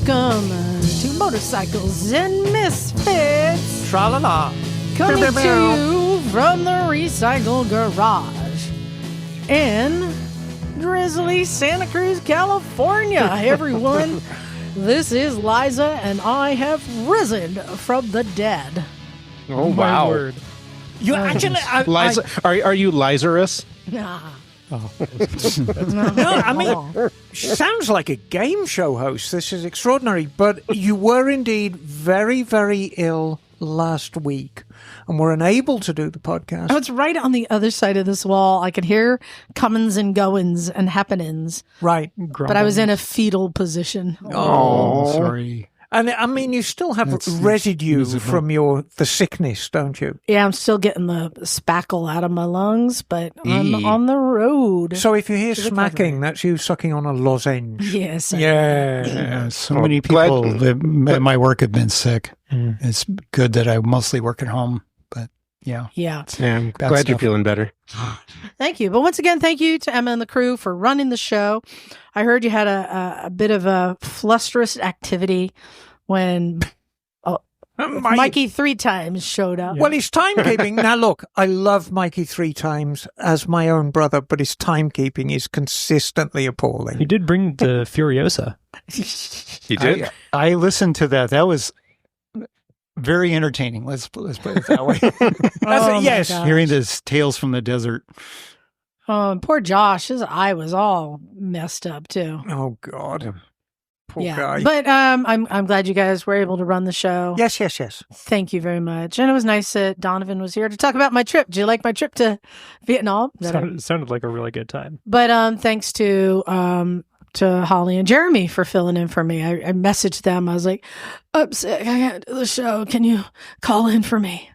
Welcome to Motorcycles and Misfits. Tra-la-la. Coming to you from the Recycle Garage in drizzly Santa Cruz, California. Hey, everyone. This is Liza, and I have risen from the dead. Oh, wow. Word. You actually... Liza, are you Lazarus? Nah. Oh. No, I mean, sounds like a game show host. This is extraordinary. But you were indeed very, very ill last week and were unable to do the podcast. I was right on the other side of this wall. I could hear comings and goings and happenings. Right. But I was in a fetal position. Oh, sorry. And I mean, you still have residue from the sickness, don't you? Yeah, I'm still getting the spackle out of my lungs, but I'm on the road. So if you hear smacking, that's you sucking on a lozenge. Yes. Yeah, so many people at my work have been sick. It's good that I mostly work at home, but yeah. Yeah. I'm glad you're feeling better. Thank you. But once again, thank you to Emma and the crew for running the show. I heard you had a bit of a flusterous activity when Mikey 3 times showed up. Well, his timekeeping. Now, look, I love Mikey 3 times as my own brother, but his timekeeping is consistently appalling. He did bring the Furiosa. He did? I listened to that. That was very entertaining. Let's put it that way. Yes. Hearing this Tales from the Desert. Oh, poor Josh. His eye was all messed up, too. Oh, God. Poor guy. But I'm glad you guys were able to run the show. Yes. Thank you very much. And it was nice that Donovan was here to talk about my trip. Did you like my trip to Vietnam? Sounded like a really good time. But thanks to Holly and Jeremy for filling in for me. I messaged them. I was like, I'm sick. I can't do the show. Can you call in for me?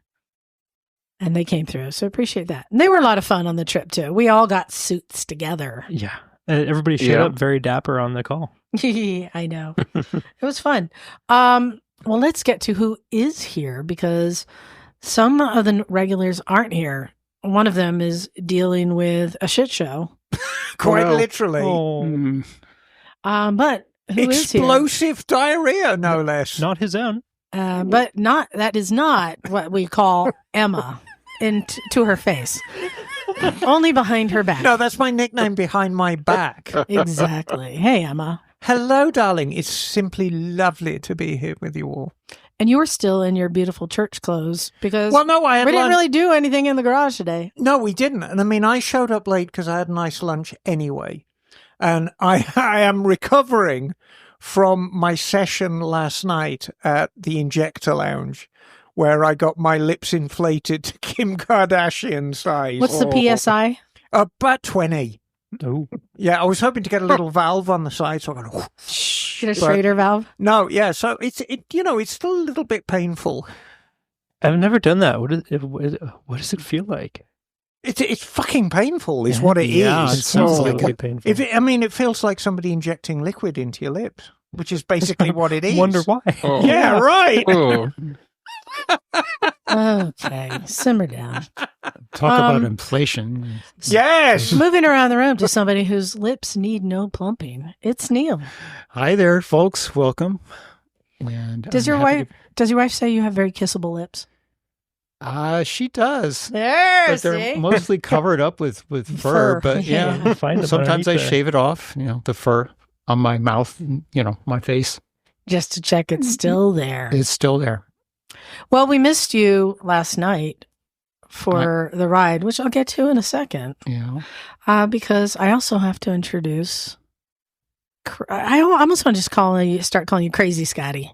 And they came through. So appreciate that. And they were a lot of fun on the trip, too. We all got suits together. Yeah. Everybody showed up very dapper on the call. I know. It was fun. Well, let's get to who is here because some of the regulars aren't here. One of them is dealing with a shit show. Quite literally. Oh. But who is here? Explosive diarrhea, no less. Not his own. But that is not what we call Emma to her face. Only behind her back. No, that's my nickname behind my back. Exactly. Hey, Emma. Hello, darling. It's simply lovely to be here with you all. And you were still in your beautiful church clothes because we didn't really do anything in the garage today. No, we didn't. And I mean, I showed up late because I had a nice lunch anyway. And I am recovering from my session last night at the Injector Lounge, where I got my lips inflated to Kim Kardashian size. What's the PSI? About 20. Oh. Yeah, I was hoping to get a little valve on the side, so I got Get a straighter valve? No, yeah, so it's still a little bit painful. I've never done that. What does it feel like? It's fucking painful, is what it is. Yeah, it sounds like really painful. It feels like somebody injecting liquid into your lips, which is basically what it is. Wonder why. Oh. Yeah, right. Oh. Okay, simmer down. Talk about inflation. Yes. Moving around the room to somebody whose lips need no plumping. It's Neil. Hi there, folks. Welcome. And Does your wife say you have very kissable lips? She does. There, But they're mostly covered up with fur. But yeah, Find them sometimes I underneath shave it off. The fur on my mouth. My face. Just to check it's still there. It's still there. Well, we missed you last night for the ride, which I'll get to in a second. Yeah. Because I also have to introduce. I almost want to just start calling you Crazy Scotty.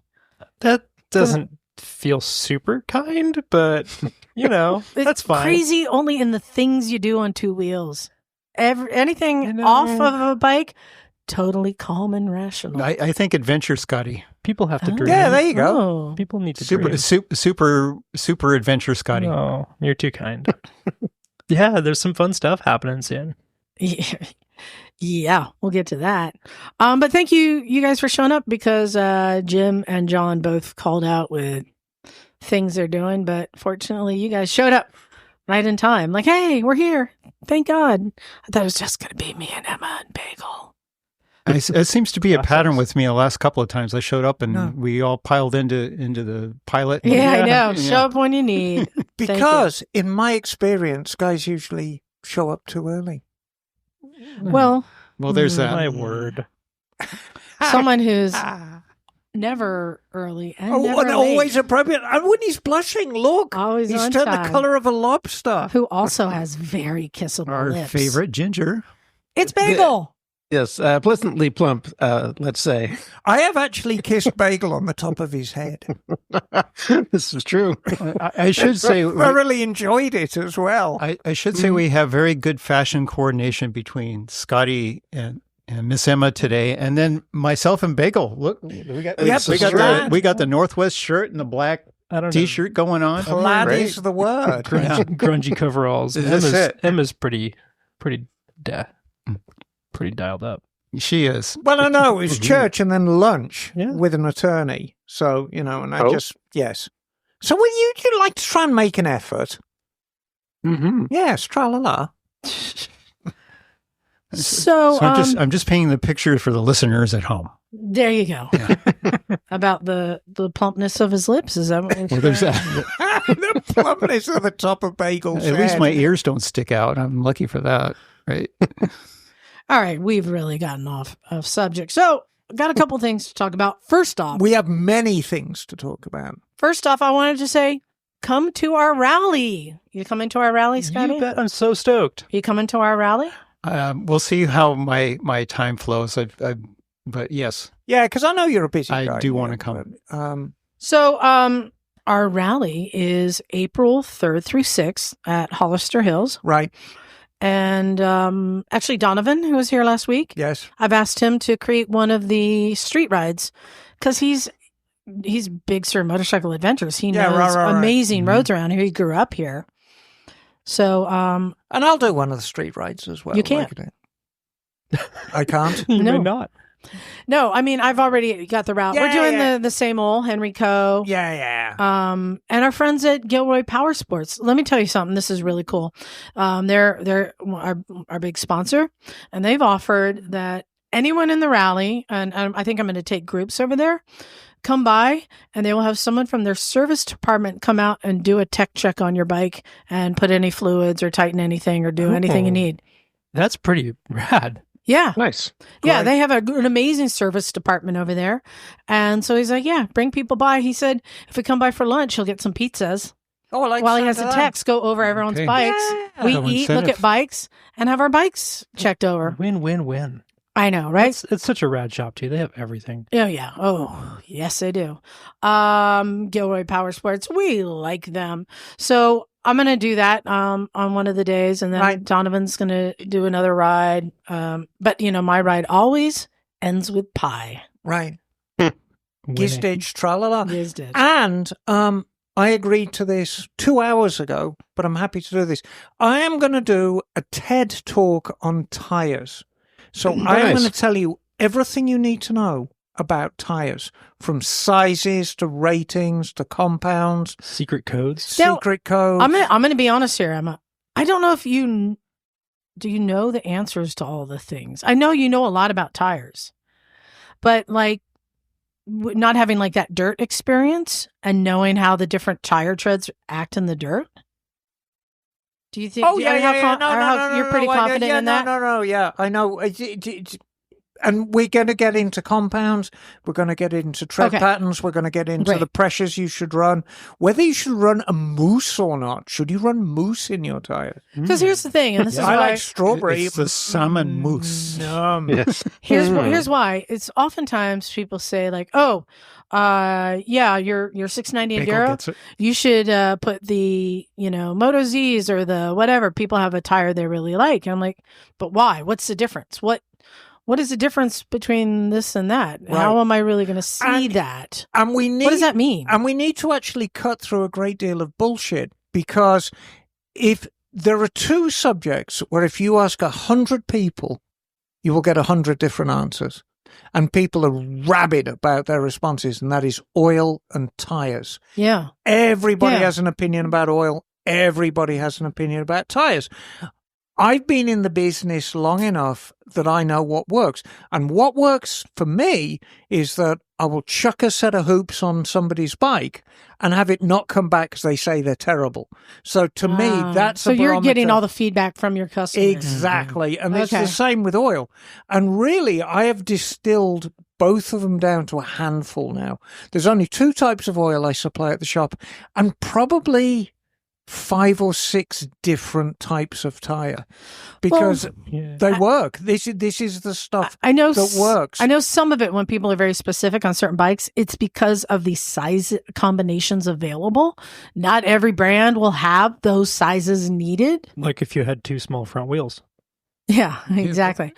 That doesn't feel super kind, but that's fine. Crazy only in the things you do on 2 wheels. Anything off of a bike, totally calm and rational. I think adventure, Scotty. People have to dream. Yeah, there you go. Oh. People need to dream. Super adventure, Scotty. Oh, you're too kind. Yeah, there's some fun stuff happening soon. Yeah, we'll get to that. But thank you guys for showing up because Jim and John both called out with things they're doing. But fortunately, you guys showed up right in time. Like, hey, we're here. Thank God. I thought it was just going to be me and Emma and Bagel. It seems to be a pattern with me the last couple of times. I showed up and we all piled into the pilot. Yeah, I know. Show up when you need. Because in my experience, guys usually show up too early. Well, there's that. My word. Someone who's never early and never and late. always appropriate. And when he's blushing, look, Always he's on turned time. the color of a lobster. Who also has very kissable Our lips. favorite Ginger. It's Bagel. Yes, pleasantly plump, let's say. I have actually kissed Bagel on the top of his head. This is true. I should say I really enjoyed it as well. I should say we have very good fashion coordination between Scotty and Miss Emma today, and then myself and Bagel. Look, we got the Northwest shirt and the black T-shirt going on. Plaid is the word. Grungy coveralls. This Emma's pretty dialed up. She is. Well, I know, it was church and then lunch with an attorney. So, and I yes. So would you like to try and make an effort? Mm-hmm. Yes, tra-la-la. So I'm just painting the picture for the listeners at home. There you go. About the plumpness of his lips. Is that what you're There's saying? that. The plumpness of the top of Bagel's At head. least my ears don't stick out. I'm lucky for that, right? All right, we've really gotten off of subject. So, got a couple things to talk about. First off, We have many things to talk about. I wanted to say, come to our rally. You coming to our rally, Scotty? You bet. I'm so stoked. You coming to our rally? We'll see how my time flows. But yes, Yeah, because I know you're a busy guy. I do want to come. But, So, our rally is April 3rd through 6th at Hollister Hills. right. And actually, Donovan, who was here last week, Yes. I've asked him to create one of the street rides because he's Big Sur Motorcycle Adventures. He knows right. amazing roads around here. He grew up here. So, And I'll do one of the street rides as well. You can't. I can't? You No. may not. no, I mean, I've already got the route. We're doing the same old Henry Co. Yeah. And our friends at Gilroy Power Sports. Let me tell you something. This is really cool. They're our big sponsor, and they've offered that anyone in the rally, and I think I'm going to take groups over there, come by, and they will have someone from their service department come out and do a tech check on your bike and put any fluids or tighten anything or do anything you need. That's pretty rad. Yeah. Nice. Yeah, they have an amazing service department over there. And so he's like, yeah, bring people by. He said, if we come by for lunch, he'll get some pizzas. Oh, I like While he has the techs go over everyone's bikes. Yeah. We No eat, look incentive. at bikes, and have our bikes checked over. Win. I know, right? It's such a rad shop too. They have everything. Oh, yeah. Oh, yes, they do. Gilroy Power Sports, we like them. So I'm going to do that on one of the days, and then Right. Donovan's going to do another ride. But, my ride always ends with pie. Right. Winning. Gizdage, tra-la-la. Liz did. And I agreed to this 2 hours ago, but I'm happy to do this. I am going to do a TED talk on tires. So I am Nice. going to tell you everything you need to know about tires, from sizes to ratings to compounds, Secret codes. Now, secret codes. I'm going to be honest here, Emma. I don't know if do you know the answers to all the things? I know you know a lot about tires, but like not having like that dirt experience and knowing how the different tire treads act in the dirt. Do you think? Oh, yeah. No, you're pretty confident in that. No, yeah, I know. And we're going to get into compounds. We're going to get into tread Okay. patterns. We're going to get into Right. the pressures you should run, whether you should run a mousse or not. Should you run mousse in your tires? Because here's the thing, and this is I why. like strawberry. It's the salmon mousse. Yes. Here's why. It's oftentimes people say like, "Oh, yeah, your 690 Bagel Enduro, gets it. you should put the Moto Z's or the whatever. People have a tire they really like." And I'm like, "But why? What's the difference? What is the difference between this and that? Right. How am I really going to see And- that? And we need, What does that mean?" And we need to actually cut through a great deal of bullshit, because if there are two subjects where if you ask 100 people, you will get 100 different answers. And people are rabid about their responses, and that is oil and tires. Yeah. Everybody Yeah. has an opinion about oil. Everybody has an opinion about tires. I've been in the business long enough that I know what works. And what works for me is that I will chuck a set of hoops on somebody's bike and have it not come back because they say they're terrible. So to me, that's so a you're getting barometer. all the feedback from your customers. Exactly. And it's Okay. the same with oil. And really, I have distilled both of them down to a handful now. There's only 2 types of oil I supply at the shop, and probably 5 or 6 different types of tire, because they work. This is the stuff I know that works. I know some of it, when people are very specific on certain bikes, it's because of the size combinations available. Not every brand will have those sizes needed. Like if you had 2 small front wheels. Yeah, exactly.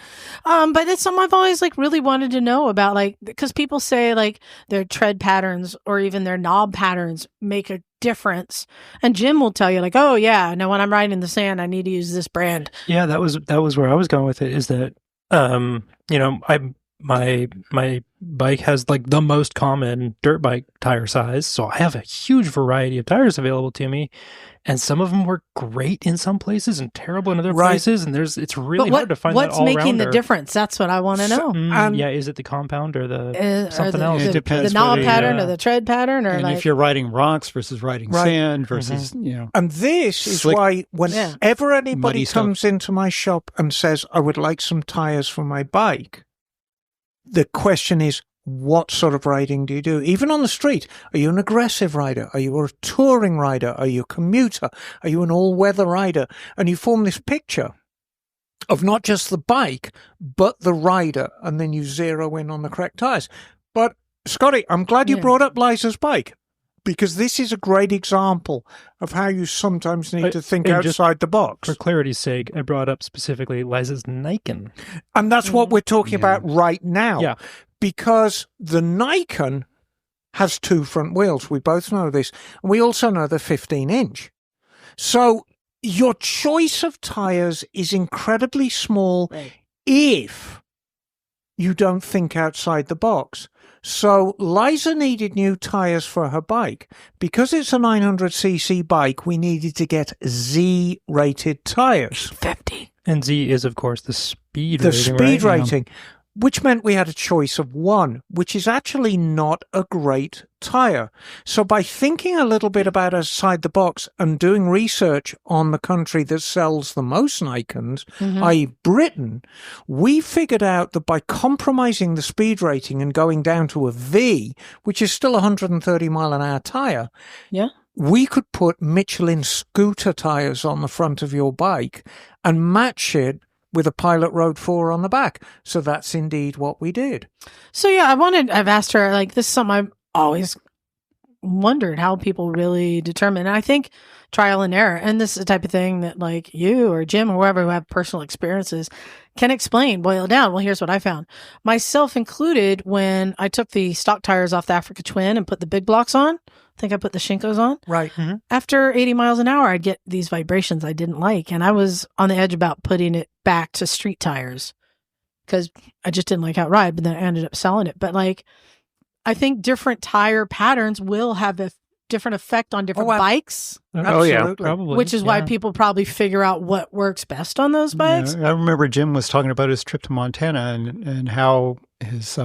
But it's something I've always like really wanted to know about, like, because people say like their tread patterns or even their knob patterns make a difference. And Jim will tell you like, oh yeah, now when I'm riding in the sand, I need to use this brand. Yeah, that was where I was going with it, is that my bike has like the most common dirt bike tire size, so I have a huge variety of tires available to me, and some of them work great in some places and terrible in other places, and it's really hard to find that all-rounder. What's making the difference? That's what I want to know. Is it the compound or the something else? It depends the knob whether pattern or the tread pattern, or and like if you're riding rocks versus riding sand versus And this is slick, why whenever anybody muddy comes stuff. into my shop and says, I would like some tires for my bike, the question is, what sort of riding do you do? Even on the street, are you an aggressive rider? Are you a touring rider? Are you a commuter? Are you an all-weather rider? And you form this picture of not just the bike, but the rider, and then you zero in on the correct tires. But, Scotty, I'm glad you brought up Liza's bike, because this is a great example of how you sometimes need to think outside the box. For clarity's sake, I brought up specifically Liza's Nikon. And that's what we're talking about right now. Yeah. Because the Nikon has 2 front wheels. We both know this. And we also know they're 15-inch. So your choice of tires is incredibly small if you don't think outside the box. So Liza needed new tires for her bike. Because it's a 900cc bike, we needed to get Z-rated tires. 50. And Z is, of course, the speed The rating. speed right? rating, which meant we had a choice of 1, which is actually not a great tire. So by thinking a little bit about outside the box and doing research on the country that sells the most Nikons, i.e. Britain, we figured out that by compromising the speed rating and going down to a V, which is still a 130 mile an hour tire, we could put Michelin scooter tires on the front of your bike and match it with a Pilot Road 4 on the back. So that's indeed what we did. So yeah, I've asked her, like, this is something I've always wondered how people really determine. And I think trial and error, and this is the type of thing that like you or Jim or whoever who have personal experiences can explain, boil it down. Well, here's what I found. Myself included, when I took the stock tires off the Africa Twin and put the big blocks on, I think I put the Shinkos on. Right. After 80 miles an hour, I'd get these vibrations I didn't like. And I was on the edge about putting it back to street tires because I just didn't like how it ride, but then I ended up selling it. But like, I think different tire patterns will have a different effect on different bikes, Absolutely. Probably. which is why people probably figure out what works best on those bikes. I remember Jim was talking about his trip to Montana and how his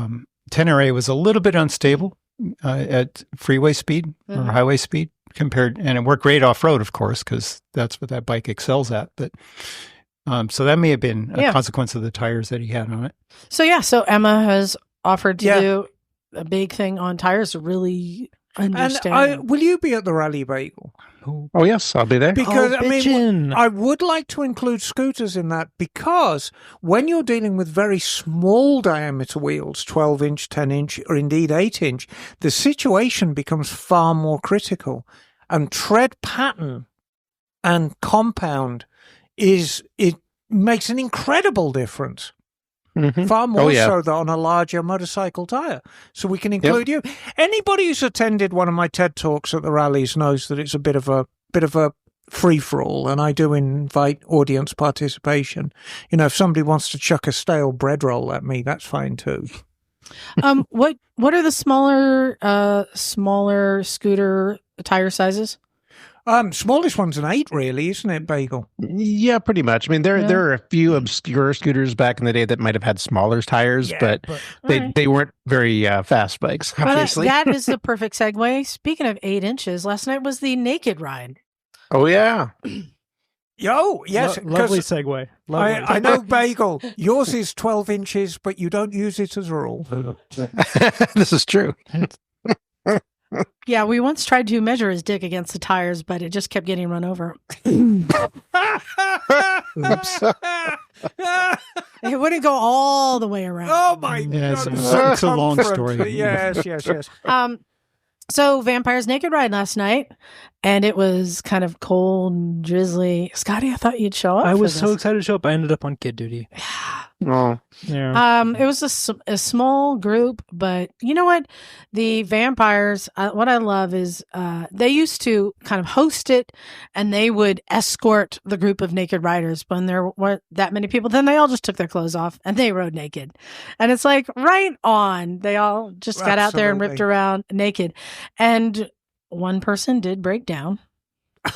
Tenere was a little bit unstable at freeway speed or highway speed compared, and it worked great off-road, of course, because that's what that bike excels at. But so that may have been a consequence of the tires that he had on it. So Emma has offered to do a big thing on tires to really understand. And will you be at the Rally Bagel? Oh, yes, I'll be there. Because, bitchin'. I would like to include scooters in that, because when you're dealing with very small diameter wheels, 12-inch, 10-inch, or indeed 8-inch, the situation becomes far more critical. And tread pattern and compound it makes an incredible difference. Far more so than on a larger motorcycle tire. So we can include you. Anybody who's attended one of my TED Talks at the rallies knows that it's a bit of a free-for-all, and I do invite audience participation. You know, if somebody wants to chuck a stale bread roll at me, that's fine too. What are the smaller scooter tire sizes? Smallest one's an 8, really, isn't it, Bagel? Yeah, pretty much. I mean, there are a few obscure scooters back in the day that might have had smaller tires, but they weren't very fast bikes, obviously. Well, that is the perfect segue. Speaking of 8 inches, last night was the naked ride. Oh, yeah. Yo, yes. Lovely segue. Lovely. I know, Bagel. Yours is 12 inches, but you don't use it as a rule. This is true. Yeah, we once tried to measure his dick against the tires, but it just kept getting run over. It wouldn't go all the way around. Oh, my God. It's a long story. Yes. So Vampire's Naked Ride last night, and it was kind of cold and drizzly. Scotty, I thought you'd show up. I was so excited to show up. I ended up on kid duty. Oh. Yeah. It was a small group, but you know what? The Vampires, what I love is they used to kind of host it, and they would escort the group of naked riders. When there weren't that many people, then they all just took their clothes off and they rode naked. And it's like, right on. They all just got out there and ripped around naked. And one person did break down.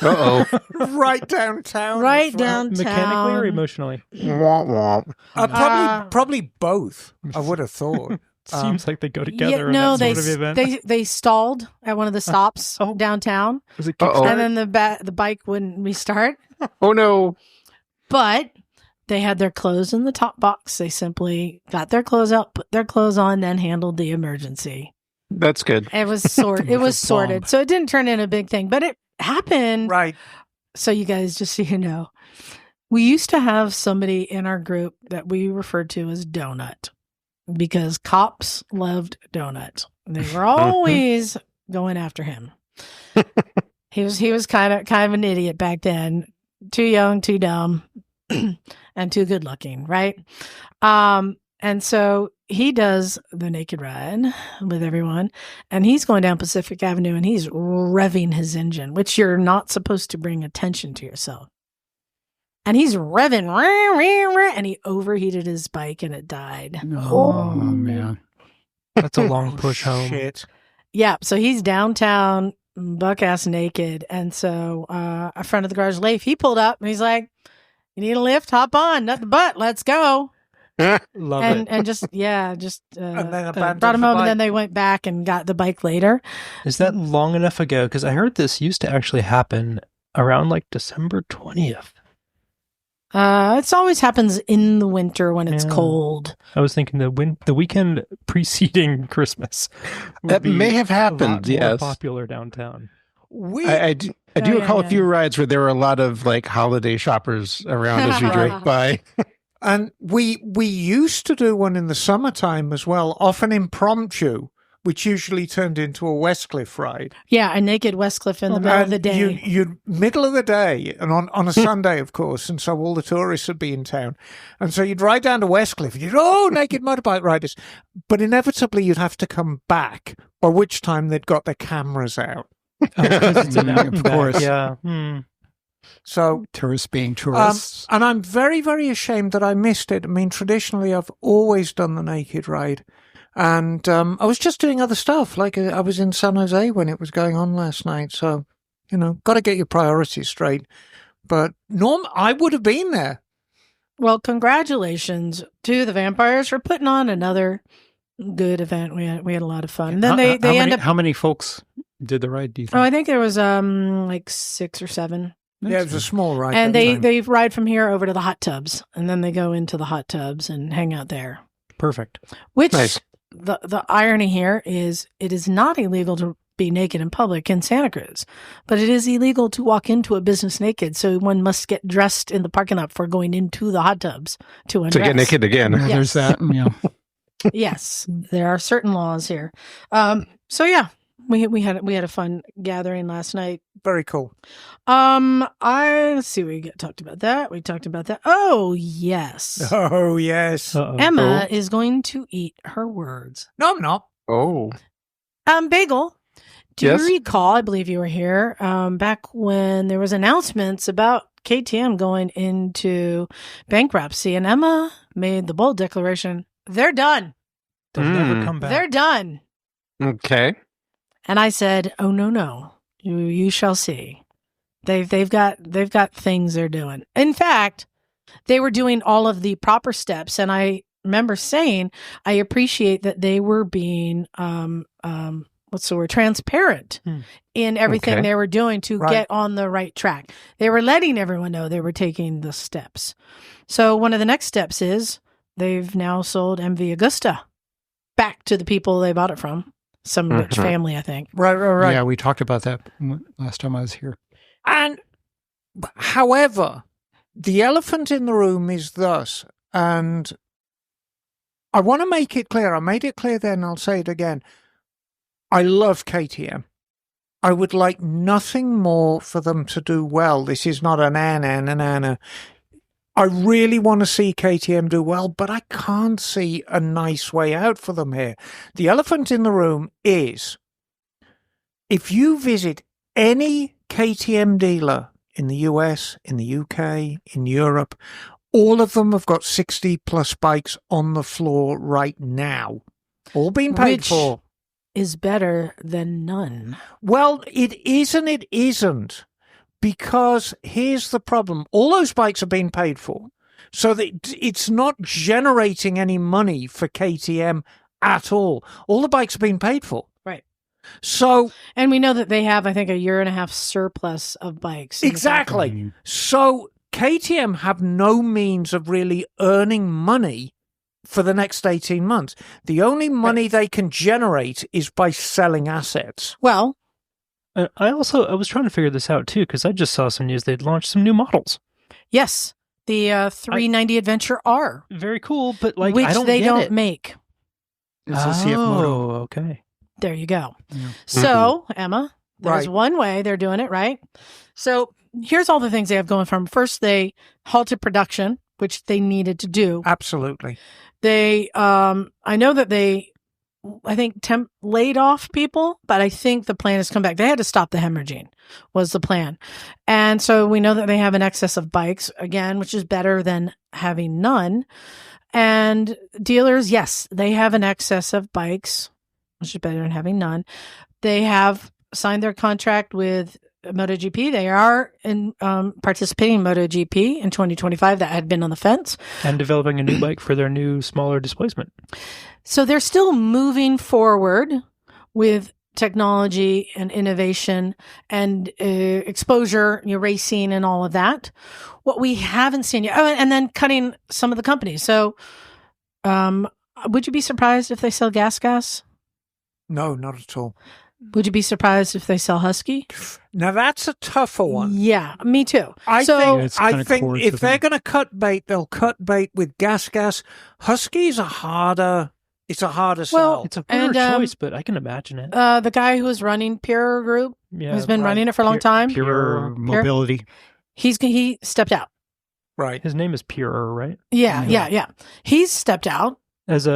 Uh-oh. Right downtown. Right downtown. Mechanically or emotionally? Womp womp. Probably both, I would have thought. Seems like they go together Yeah, in no, that sort of event. they stalled at one of the stops downtown. Was it And then the bike wouldn't restart. Oh, no. But they had their clothes in the top box. They simply got their clothes out, put their clothes on, then handled the emergency. That's good. It was sorted. So it didn't turn into a big thing, but it happened. Right. So you guys, just so you know, we used to have somebody in our group that we referred to as Donut because cops loved Donut. They were always going after him. He was kind of an idiot back then. Too young, too dumb, and too good looking, right? And so he does the naked ride with everyone, and he's going down Pacific Avenue, and he's revving his engine, which you're not supposed to bring attention to yourself. And he's revving, and he overheated his bike, and it died. Oh man. That's a long push home. Shit. Yeah, so he's downtown, buck-ass naked, and so a friend of the garage, Leif, he pulled up, and he's like, you need a lift? Hop on, nut the butt, let's go. Love and it. just And then brought him home, and then they went back and got the bike later. Is that long enough ago? Because I heard this used to actually happen around like December 20th. It always happens in the winter when it's cold. I was thinking the weekend preceding Christmas. That may have happened. More Yes. popular downtown. I do recall a few rides where there were a lot of like holiday shoppers around as we drove by. And we used to do one in the summertime as well, often impromptu, which usually turned into a Westcliff ride. Yeah, a naked Westcliff in the middle of the day. You middle of the day, and on a Sunday, of course, and so all the tourists would be in town. And so you'd ride down to Westcliff, and naked motorbike riders. But inevitably you'd have to come back, by which time they'd got their cameras out. Of course. Yeah. So Tourists being tourists. and I'm very, very ashamed that I missed it. I mean, traditionally, I've always done the naked ride. And I was just doing other stuff. Like I was in San Jose when it was going on last night. So, got to get your priorities straight. But I would have been there. Well, congratulations to the Vampires for putting on another good event. We had a lot of fun. And then How many folks did the ride, do you think? Oh, I think there was like 6 or 7. Yeah, it was a small ride. And they ride from here over to the hot tubs, and then they go into the hot tubs and hang out there. Perfect. Which Nice. the irony here is it is not illegal to be naked in public in Santa Cruz, but it is illegal to walk into a business naked. So one must get dressed in the parking lot for going into the hot tubs to undress. To get naked again. Well, there's that. Yeah. Yes, there are certain laws here. So yeah, we had a fun gathering last night. Very cool. Let's see. We talked about that. We talked about that. Oh yes. Oh yes. Uh-oh. Emma is going to eat her words. No, I'm not. Oh. Bagel, do Yes? you recall, I believe you were here, back when there was announcements about KTM going into bankruptcy, and Emma made the bold declaration, they're done. They'll never come back. They're done. Okay. And I said, oh, no, you shall see. They've got things they're doing. In fact, they were doing all of the proper steps, and I remember saying I appreciate that they were being transparent in everything they were doing to get on the right track. They were letting everyone know they were taking the steps. So one of the next steps is they've now sold MV Agusta back to the people they bought it from. Some rich family, I think. Right. Yeah, we talked about that last time I was here. And, however, the elephant in the room is thus, and I want to make it clear. I made it clear then, I'll say it again. I love KTM. I would like nothing more for them to do well. This is not an Anna. I really want to see KTM do well, but I can't see a nice way out for them here. The elephant in the room is, if you visit any KTM dealer in the US, in the UK, in Europe, all of them have got 60 plus bikes on the floor right now, all being paid for. Is better than none. Well, it is and it isn't. Because here's the problem. All those bikes are being paid for. So that it's not generating any money for KTM at all. All the bikes are being paid for. Right. So, and we know that they have, I think, a 1.5 year surplus of bikes. Exactly. So KTM have no means of really earning money for the next 18 months. The only money they can generate is by selling assets. Well, I was trying to figure this out too, because I just saw some news they'd launched some new models. Yes, the 390 Adventure R. Very cool, but like which I don't they get don't it. make. It's a CF Moto. Okay. There you go. Yeah. So, Emma, there's Right. one way they're doing it, right? So here's all the things they have going from. First, they halted production, which they needed to do. Absolutely. They, I know that they, I think, laid off people, but I think the plan is come back. They had to stop the hemorrhaging was the plan. And so we know that they have an excess of bikes, again, which is better than having none. And dealers, yes, they have an excess of bikes, which is better than having none. They have signed their contract with MotoGP. They are participating in MotoGP in 2025. That had been on the fence. And developing a new bike for their new, smaller displacement. So they're still moving forward with technology and innovation and exposure, racing and all of that. What we haven't seen yet, and then cutting some of the companies. So would you be surprised if they sell Gas? No, not at all. Would you be surprised if they sell Husky? Now, that's a tougher one. Yeah, me too. I think core if to they're them. going to cut bait, they'll cut bait with Gas. Husky is a harder sell. It's a harder choice, but I can imagine it. The guy who's running Pure Group, who's been running it for a long time, Pure Mobility. he stepped out. Right. His name is Pure, right? Yeah. He's stepped out. He's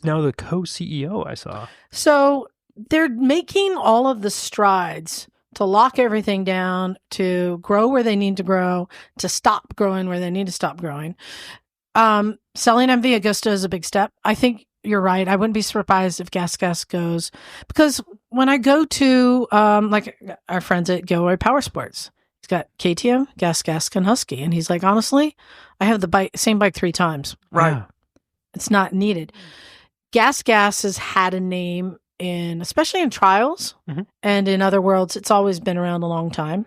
now the co-CEO, I saw. So they're making all of the strides to lock everything down, to grow where they need to grow, to stop growing where they need to stop growing. Selling MV Agusta is a big step. I think you're right. I wouldn't be surprised if Gas goes, because when I go to like our friends at Gilroy Power Sports, he's got KTM, Gas, and Husky, and he's like, honestly, I have the same bike 3 times. Right. Yeah. It's not needed. Gas has had a name especially in trials and in other worlds. It's always been around a long time.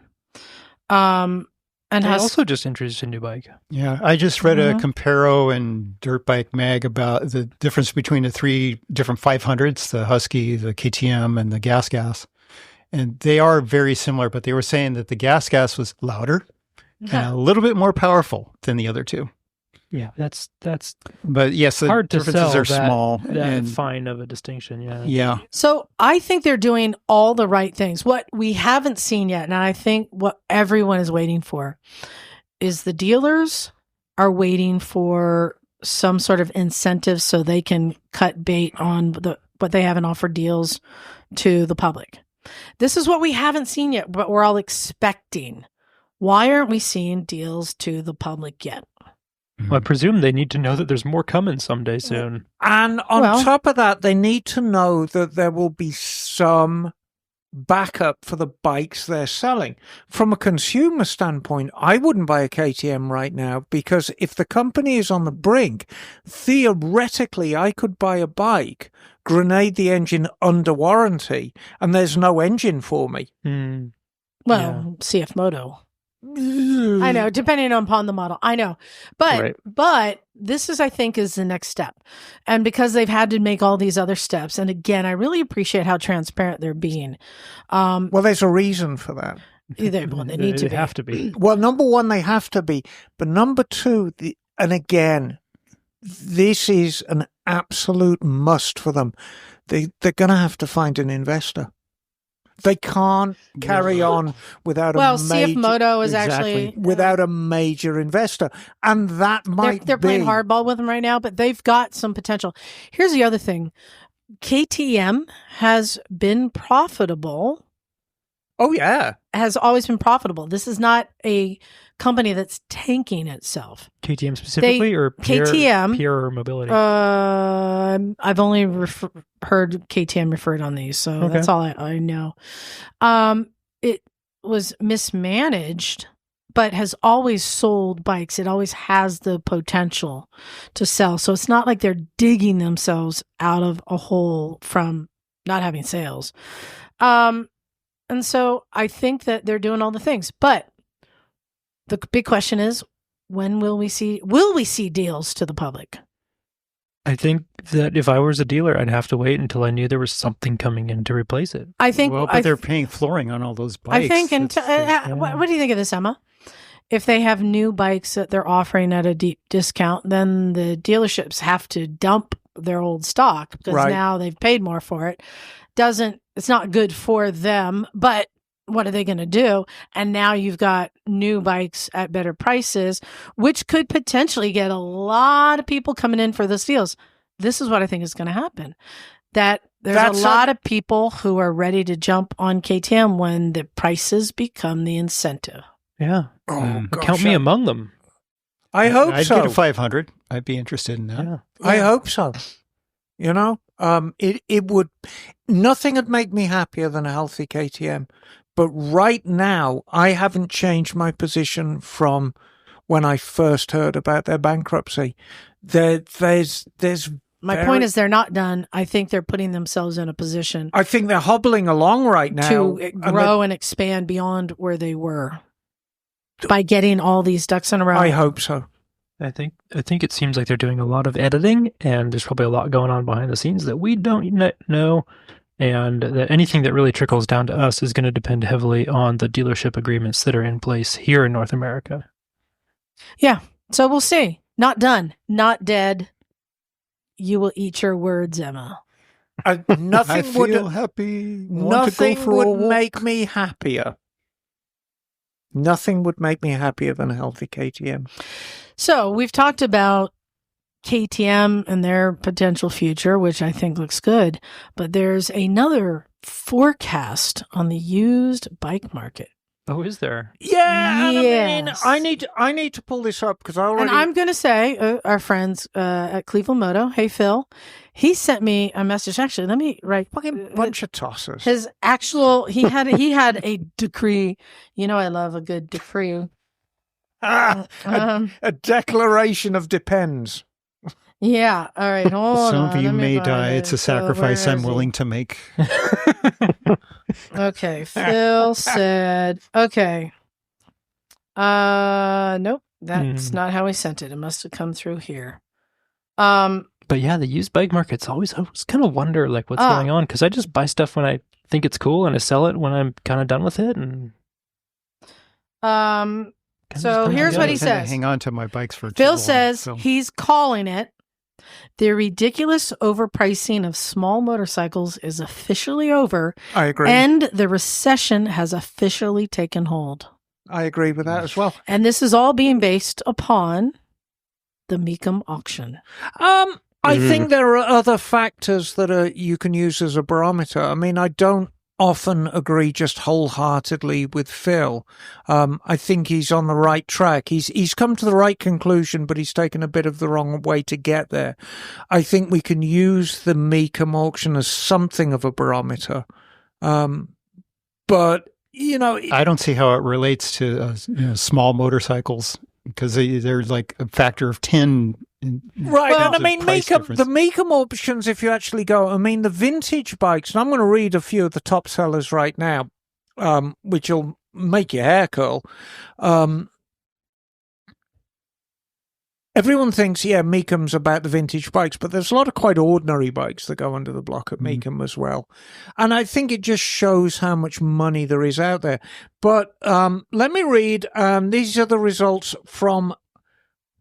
And has also just introduced a new bike. Yeah, I just read a Comparo and Dirt Bike Mag about the difference between the 3 different 500s, the Husky, the KTM, and the Gas. And they are very similar, but they were saying that the Gas was louder and a little bit more powerful than the other 2. Yeah, that's But yes, the hard to differences sell are small. That and fine of a distinction, yeah. Yeah. So I think they're doing all the right things. What we haven't seen yet, and I think what everyone is waiting for, is the dealers are waiting for some sort of incentive so they can cut bait on what they haven't offered deals to the public. This is what we haven't seen yet, but we're all expecting. Why aren't we seeing deals to the public yet? Well, I presume they need to know that there's more coming someday soon. And on top of that, they need to know that there will be some backup for the bikes they're selling. From a consumer standpoint, I wouldn't buy a KTM right now, because if the company is on the brink, theoretically I could buy a bike, grenade the engine under warranty, and there's no engine for me. Well, CF Moto. I know, depending upon the model. I know. But this is, I think, is the next step. And because they've had to make all these other steps, and again, I really appreciate how transparent they're being. Well, there's a reason for that. They need to be. They have to be. Well, number one, they have to be. But number two, and again, this is an absolute must for them. They're going to have to find an investor. They can't carry on without a major... CF Moto is actually... without a major investor. And that might They're playing hardball with them right now, but they've got some potential. Here's the other thing. KTM has been profitable. Oh, yeah. Has always been profitable. This is not a company that's tanking itself. KTM specifically, or pure mobility? I've only heard KTM referred on these, so that's all I know. It was mismanaged, but has always sold bikes. It always has the potential to sell. So it's not like they're digging themselves out of a hole from not having sales. And so I think that they're doing all the things, but the big question is, when will we see deals to the public? I think that if I was a dealer, I'd have to wait until I knew there was something coming in to replace it. I think, but they're paying flooring on all those bikes. I think, what do you think of this, Emma? If they have new bikes that they're offering at a deep discount, then the dealerships have to dump their old stock because now they've paid more for it. It's not good for them, but what are they going to do? And now you've got new bikes at better prices, which could potentially get a lot of people coming in for those deals. This is what I think is going to happen. That there's a lot of people who are ready to jump on KTM when the prices become the incentive. Yeah. Oh, gosh, count me among them. I hope so. I'd get a 500. I'd be interested in that. Yeah. I hope so. You know, it would, nothing would make me happier than a healthy KTM. But right now, I haven't changed my position from when I first heard about their bankruptcy. My point is they're not done. I think they're putting themselves in a position. I think they're hobbling along right now. To grow and expand beyond where they were by getting all these ducks in a row. I hope so. I think it seems like they're doing a lot of editing, and there's probably a lot going on behind the scenes that we don't know. And that anything that really trickles down to us is going to depend heavily on the dealership agreements that are in place here in North America. Yeah. So we'll see. Not done. Not dead. You will eat your words, Emma. Nothing would happy. Nothing would make me happier. Nothing would make me happier than a healthy KTM. So we've talked about KTM and their potential future, which I think looks good, but there's another forecast on the used bike market. Oh, is there? Yeah, yes. I need to pull this up because I already. And I'm going to say, our friends at Cleveland Moto, hey Phil, he sent me a message. Actually, let me write. Fucking bunch of tossers. His actual, he had a decree. You know, I love a good decree. A declaration of depends. Yeah. All right. Hold on. Some of you may die. It's a sacrifice I'm willing to make. Okay. Phil said, okay. Nope. That's not how he sent it. It must have come through here. But yeah, the used bike market's I always kind of wonder like what's going on, because I just buy stuff when I think it's cool and I sell it when I'm kind of done with it. And so here's what he says. Hang on to my bikes for Phil long, says so. He's calling it the ridiculous overpricing of small motorcycles is officially over. I agree. And the recession has officially taken hold. I agree with that as well. And this is all being based upon the Mecum auction. I think there are other factors that you can use as a barometer. I mean, I don't often agree just wholeheartedly with Phil. I think he's on the right track. He's come to the right conclusion, but he's taken a bit of the wrong way to get there. I think we can use the Mecum auction as something of a barometer. But, you know... I don't see how it relates to small motorcycles, because there's like a factor of 10. Right, and I mean, the Mecum options, if you actually go, I mean, the vintage bikes, and I'm going to read a few of the top sellers right now, which will make your hair curl. Everyone thinks, Mecum's about the vintage bikes, but there's a lot of quite ordinary bikes that go under the block at Mecum as well. And I think it just shows how much money there is out there. But let me read, these are the results from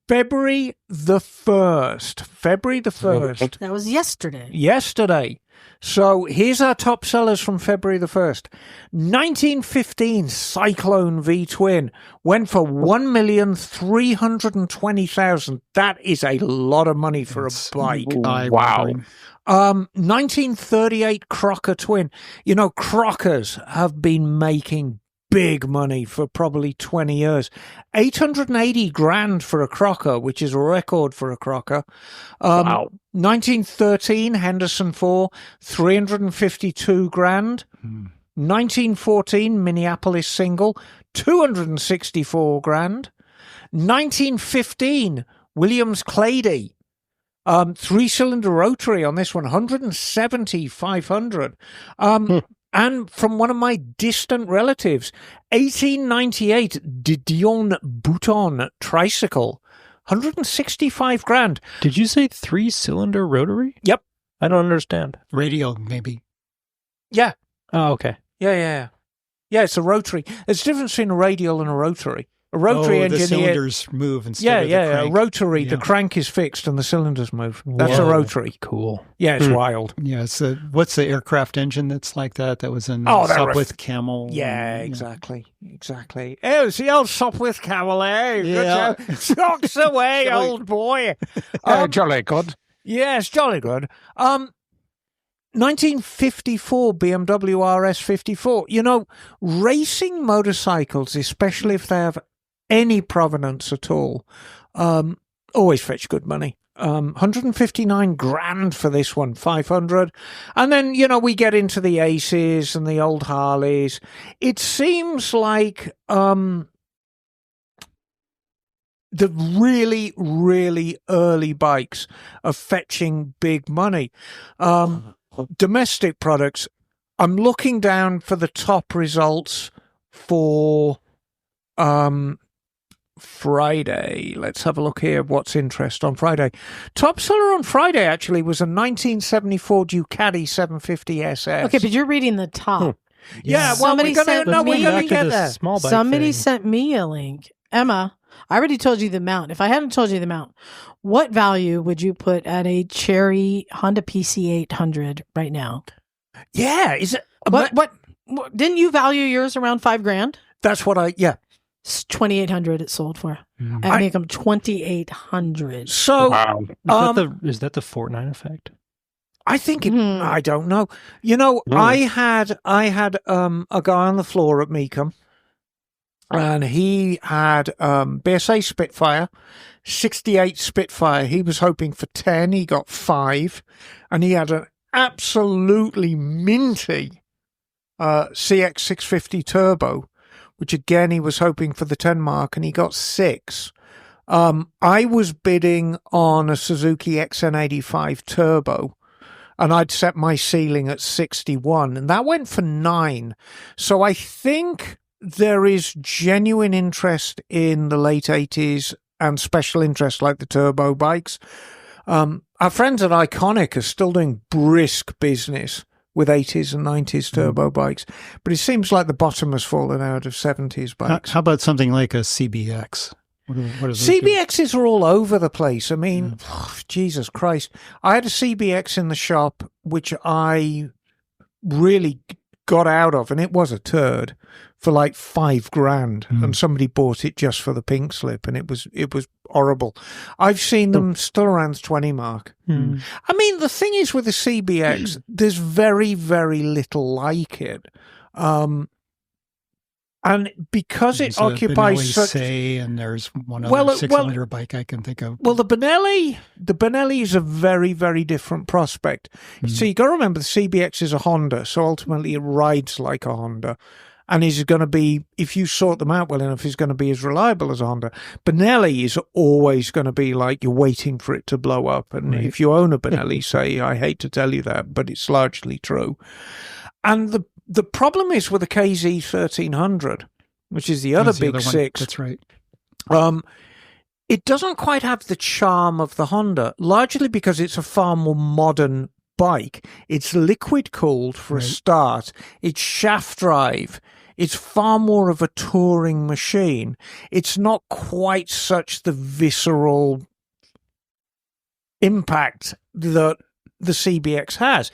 February the 1st. February the 1st. That was yesterday. Yesterday. So here's our top sellers from February the 1st. 1915 Cyclone V-Twin went for $1,320,000. That is a lot of money for a bike. Wow. 1938 Crocker Twin. You know, Crockers have been making big money for probably 20 years. 880 grand for a Crocker, which is a record for a Crocker. Wow. 1913 Henderson 4, 352 grand. 1914 Minneapolis Single, 264 grand. 1915 Williams Clady, 3-cylinder rotary on this one, 170,500. And from one of my distant relatives, 1898 Didion Bouton tricycle, 165 grand. Did you say 3-cylinder rotary? Yep. I don't understand. Radial, maybe. Yeah. Oh, okay. Yeah, it's a rotary. There's a difference between a radial and a rotary. A rotary engine, the cylinders move instead of the crank. A rotary, the crank is fixed and the cylinders move. That's a rotary. Cool. Yeah, it's wild. Yeah, what's the aircraft engine that's like that? That was in Sopwith Camel. Yeah, exactly. Oh, it's the old Sopwith Camel, eh? Yeah. Socks away, old boy. Jolly good. Yes, jolly good. 1954 BMW RS54. You know, racing motorcycles, especially if they have any provenance at all, always fetch good money. 159 grand for this one, 500. And then, you know, we get into the Aces and the old Harleys. It seems like the really, really early bikes are fetching big money. Domestic products, I'm looking down for the top results for Friday. Let's have a look here. What's interest on Friday? Top seller on Friday actually was a 1974 Ducati 750 SS. Okay, but you're reading the top. Yeah, well, we're gonna get there. Somebody sent me a link. Emma, I already told you the amount. If I hadn't told you the amount, what value would you put at a Cherry Honda PC800 right now? Yeah, is it? What didn't you value yours around $5,000? That's what It's 2,800 it sold for. I make them 2,800. So, is that the Fortnite effect? I think I don't know. You know, I had a guy on the floor at Mecum, and he had BSA Spitfire, 68 Spitfire. He was hoping for 10. He got 5, and he had an absolutely minty CX650 Turbo, which again he was hoping for the 10 mark, and he got 6. I was bidding on a Suzuki XN85 Turbo, and I'd set my ceiling at 61, and that went for 9. So I think there is genuine interest in the late 80s and special interest like the turbo bikes. Our friends at Iconic are still doing brisk business with 80s and 90s turbo bikes, but it seems like the bottom has fallen out of 70s bikes. How about something like a CBX? What is CBXs are all over the place. I mean, Jesus Christ. I had a CBX in the shop, which I really got out of, and it was a turd, for like $5,000, and somebody bought it just for the pink slip, and it was horrible. I've seen them still around the 20 mark. I mean, the thing is with the CBX, there's very, very little like it. And because there's it occupies such... and there's one other six-cylinder bike I can think of. Well, the Benelli is a very, very different prospect. So you got to remember the CBX is a Honda, so ultimately it rides like a Honda. And is going to be, if you sort them out well enough, is going to be as reliable as a Honda. Benelli is always going to be like you're waiting for it to blow up. And if you own a Benelli, say, I hate to tell you that, but it's largely true. And the problem is with the KZ 1300, which is the other big six. That's right. It doesn't quite have the charm of the Honda, largely because it's a far more modern bike. It's liquid cooled for a start. It's shaft drive. It's far more of a touring machine. It's not quite such the visceral impact that the CBX has.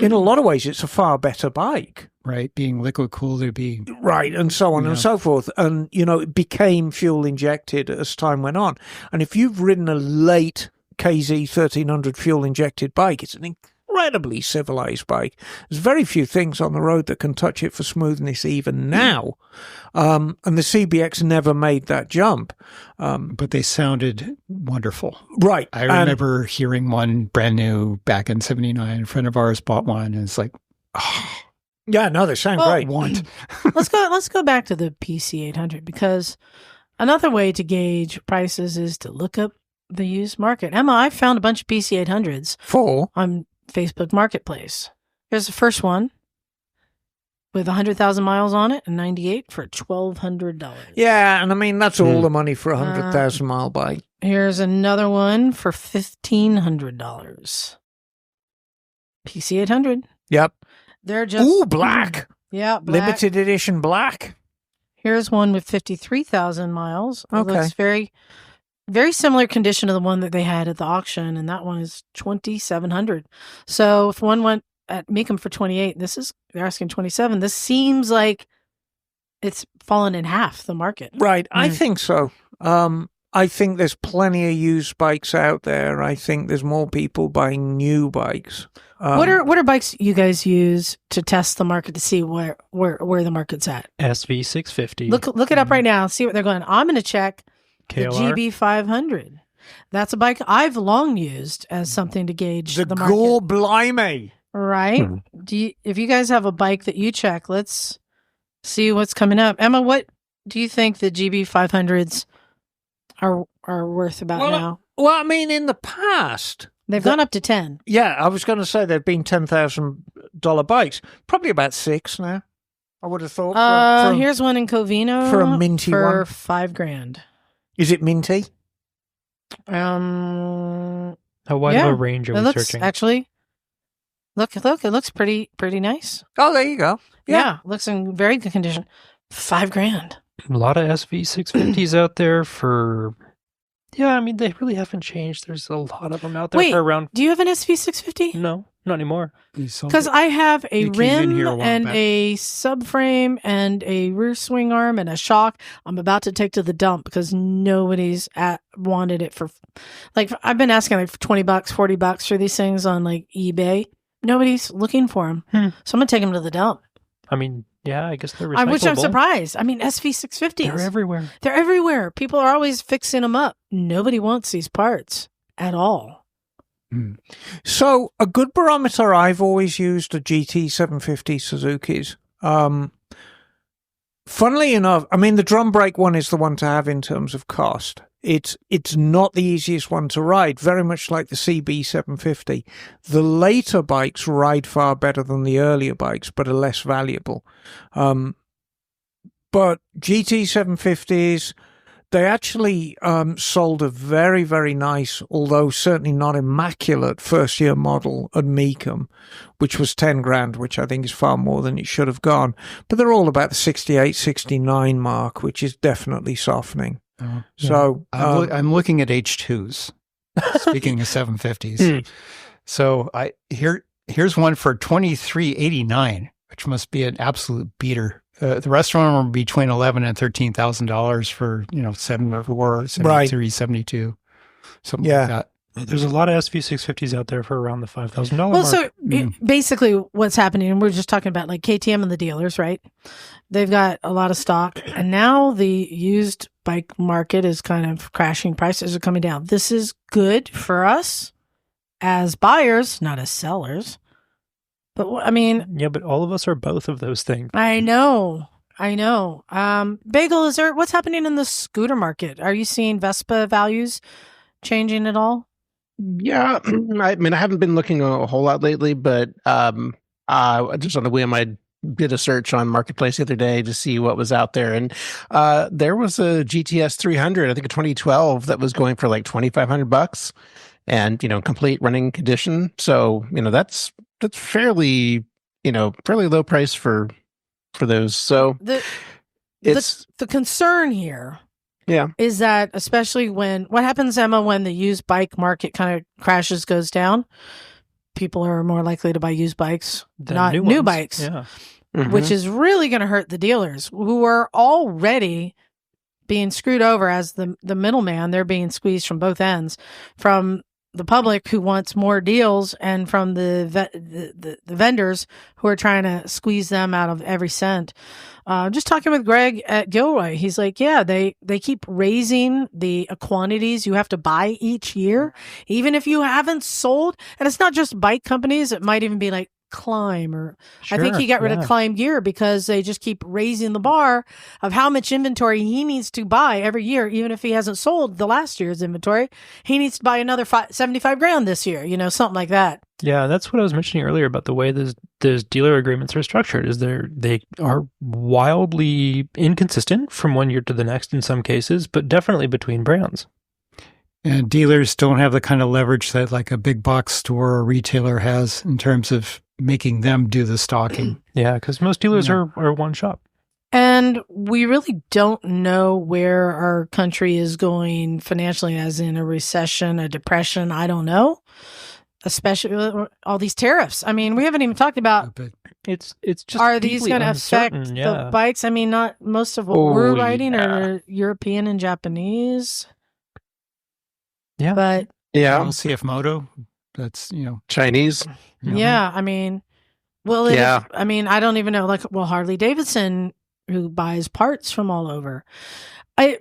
In a lot of ways, it's a far better bike. Right, being liquid cooled to be... Right, and so on and so forth. And, it became fuel injected as time went on. And if you've ridden a late KZ 1300 fuel injected bike, it's an incredibly civilized bike. There's very few things on the road that can touch it for smoothness even now. And the CBX never made that jump. But they sounded wonderful. Right. I remember hearing one brand new back in 79. A friend of ours bought one, and it's like, yeah, no, they sound great. Let's go back to the PC800, because another way to gauge prices is to look up the used market. Emma, I found a bunch of PC800s on Facebook Marketplace. Here's the first one with 100,000 miles on it and 98 for $1,200. Yeah, and I mean, that's all the money for a 100,000 mile bike. Here's another one for $1,500. PC800. Yep. They're just... Ooh, black. Yeah, black. Limited edition black. Here's one with 53,000 miles. It Okay. looks very, very similar condition to the one that they had at the auction, and that one is $2,700. So if one went at Mecum for 28, they're asking 27. This seems like it's fallen in half, the market. Right. I think so. I think there's plenty of used bikes out there. I think there's more people buying new bikes. What are bikes you guys use to test the market to see where the market's at? SV650. Look it up right now. See what they're going. I'm going to check KLR. the GB500. That's a bike I've long used as something to gauge the market. Gore blimey. Right? If you guys have a bike that you check, let's see what's coming up. Emma, what do you think the GB500s are worth about now? Well, I mean, in the past, they've gone up to 10. Yeah, I was going to say they've been $10,000 bikes. Probably about 6 now. I would have thought. Here's one in Covino for a minty for one. $5,000. Is it minty? How wide of a range are we searching? Actually, look, it looks pretty nice. Oh, there you go. Yeah, looks in very good condition. $5,000. A lot of SV650s out there for... Yeah, I mean, they really haven't changed. There's a lot of them out there for around... do you have an SV650? No, not anymore. Because I have a rim and a subframe and a rear swing arm and a shock I'm about to take to the dump because nobody's wanted it for... Like, I've been asking like for $20, $40 for these things on like eBay. Nobody's looking for them. So I'm going to take them to the dump. I mean... Yeah, I guess they're recyclable. Which I'm surprised. I mean, SV650s. They're everywhere. They're everywhere. People are always fixing them up. Nobody wants these parts at all. So a good barometer I've always used are GT750 Suzuki's. Funnily enough, I mean, the drum brake one is the one to have in terms of cost. It's not the easiest one to ride, very much like the CB750. The later bikes ride far better than the earlier bikes, but are less valuable. But GT750s, they actually sold a very, very nice, although certainly not immaculate, first-year model at Mecum, which was $10,000, which I think is far more than it should have gone. But they're all about the 68, 69 mark, which is definitely softening. So I'm looking at H2s. Speaking of 750s, so here's one for $2,389, which must be an absolute beater. The rest of them are between $11,000 and $13,000 for 74, 73, 72, something like that. There's a lot of SV650s out there for around the $5,000 Well, mark. so basically what's happening, and we're just talking about like KTM and the dealers, right? They've got a lot of stock, and now the used bike market is kind of crashing. Prices are coming down. This is good for us as buyers, not as sellers. But I mean, yeah, but all of us are both of those things. I know. Bagel, what's happening in the scooter market? Are you seeing Vespa values changing at all? Yeah, I mean, I haven't been looking a whole lot lately, but just on the whim, I did a search on Marketplace the other day to see what was out there, and there was a GTS 300, I think a 2012, that was going for like $2,500, and complete running condition. So that's fairly low price for those. So the concern here. Yeah. Is that especially what happens, Emma, when the used bike market kind of crashes, goes down, people are more likely to buy used bikes, not new bikes, yeah. Which is really going to hurt the dealers who are already being screwed over as the middleman. They're being squeezed from both ends, from the public who wants more deals and from the vendors who are trying to squeeze them out of every cent. Just talking with Greg at Gilroy, he's like, yeah, they keep raising the quantities you have to buy each year, even if you haven't sold. And it's not just bike companies. It might even be like Climb, or I think he got rid of Climb gear because they just keep raising the bar of how much inventory he needs to buy every year. Even if he hasn't sold the last year's inventory, he needs to buy another $75,000 this year, something like that. Yeah, that's what I was mentioning earlier about the way those dealer agreements are structured. Is they are wildly inconsistent from one year to the next in some cases, but definitely between brands. And dealers don't have the kind of leverage that like a big box store or retailer has in terms of making them do the stocking. Yeah, because most dealers are one shop. And we really don't know where our country is going financially, as in a recession, a depression. I don't know. Especially with all these tariffs. I mean, we haven't even talked about. It's just. Are these going to affect the bikes? I mean, not most of what we're riding are European and Japanese. Yeah, but CF Moto. That's Chinese. Yeah, I mean, I mean, I don't even know. Like, Harley Davidson, who buys parts from all over.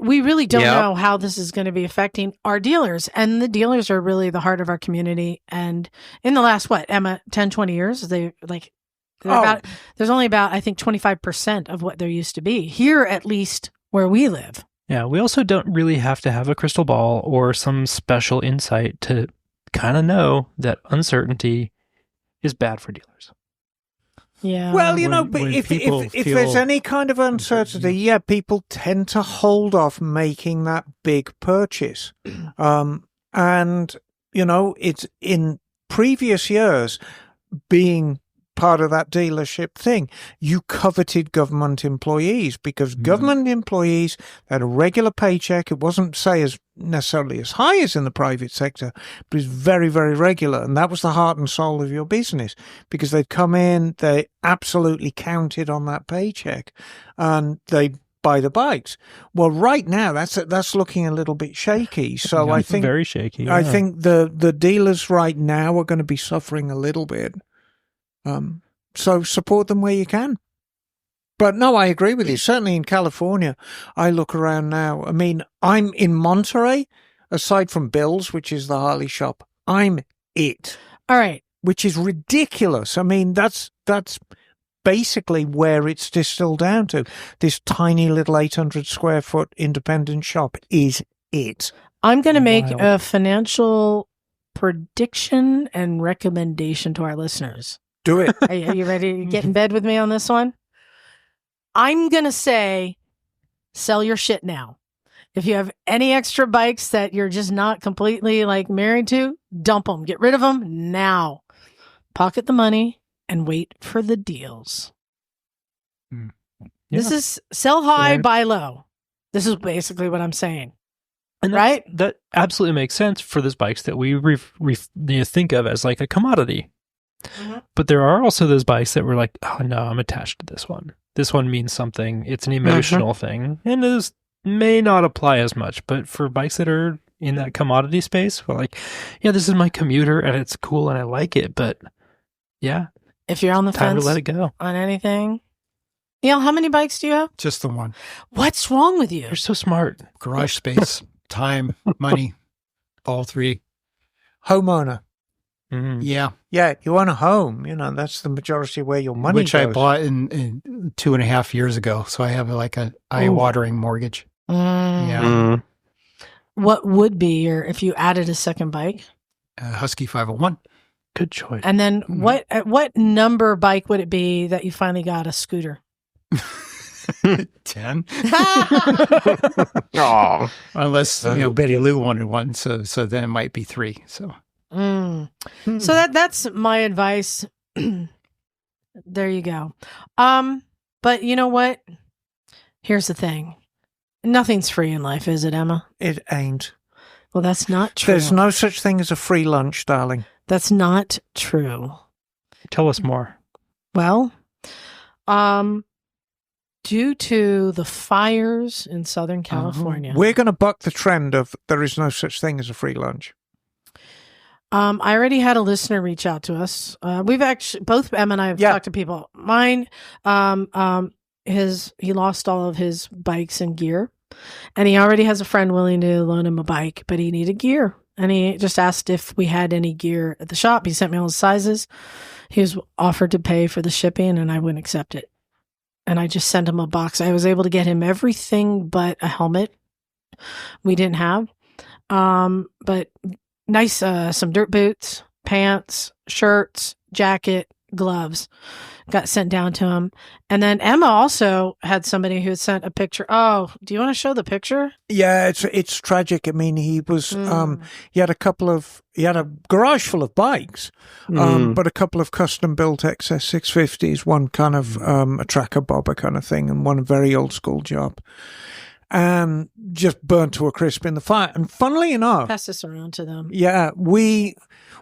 We really don't know how this is going to be affecting our dealers. And the dealers are really the heart of our community. And in the last, Emma, 10, 20 years, there's only about, I think, 25% of what there used to be here, at least where we live. Yeah, we also don't really have to have a crystal ball or some special insight to kind of know that uncertainty is bad for dealers. Yeah. Well, but if there's any kind of uncertainty, people tend to hold off making that big purchase. And, it's in previous years being part of that dealership thing, you coveted government employees because government employees had a regular paycheck. It wasn't, necessarily as high as in the private sector, but it's very, very regular. And that was the heart and soul of your business because they'd come in, they absolutely counted on that paycheck and they'd buy the bikes. Well, right now that's looking a little bit shaky. So I think very shaky. Yeah. I think the dealers right now are going to be suffering a little bit. So support them where you can. But no, I agree with you. Certainly in California, I look around now. I mean, I'm in Monterey, aside from Bill's, which is the Harley shop. I'm it. All right. Which is ridiculous. I mean, that's basically where it's distilled down to. This tiny little 800 square foot independent shop is it. I'm going to make a financial prediction and recommendation to our listeners. Do it. Are you ready to get in bed with me on this one? I'm going to say, sell your shit now. If you have any extra bikes that you're just not completely married to, dump them. Get rid of them now. Pocket the money and wait for the deals. Yeah. This is sell high, buy low. This is basically what I'm saying. And right? That absolutely makes sense for those bikes that we think of as like a commodity. Mm-hmm. But there are also those bikes that were like, oh no, I'm attached to this one. This one means something. It's an emotional thing. And this may not apply as much, but for bikes that are in that commodity space. We're like, yeah, this is my commuter and it's cool and I like it, but yeah, If you're on the time fence to let it go. on anything. Neil, how many bikes do you have? Just the one. What's wrong with you? You're so smart. Garage space, time, money, all three. Homeowner. Mhm. Yeah. Yeah, you own a home. You know, that's the majority where your money Which I goes. bought in 2.5 years ago. So I have like an eye-watering mortgage. Yeah. Mm. What would be your, if you added a second bike? Husky 501. Good choice. And then what number bike would it be that you finally got a scooter? 10. Aw. Unless, Betty Lou wanted one. So then it might be 3. So. So that's my advice. There you go. But you know what? Here's the thing. Nothing's free in life, is it, Emma? It ain't. Well, that's not true. There's no such thing as a free lunch, darling. That's not true. Tell us more. Well, due to the fires in Southern California, We're going to buck the trend of there is no such thing as a free lunch. I already had a listener reach out to us. We've actually, both Emma and I have talked to people. Mine, he lost all of his bikes and gear, and he already has a friend willing to loan him a bike, but he needed gear. And he just asked if we had any gear at the shop. He sent me all the sizes. He was offered to pay for the shipping, and I wouldn't accept it. And I just sent him a box. I was able to get him everything but a helmet we didn't have. But nice, some dirt boots, pants, shirts, jacket, gloves got sent down to him. And then Emma also had somebody who had sent a picture. Oh, do you want to show the picture? Yeah, it's tragic. I mean, he was he had a garage full of bikes, but a couple of custom built XS 650s, one kind of a tracker bobber kind of thing, and one very old school job, and just burnt to a crisp in the fire. And funnily enough, Pass this around to them. yeah, we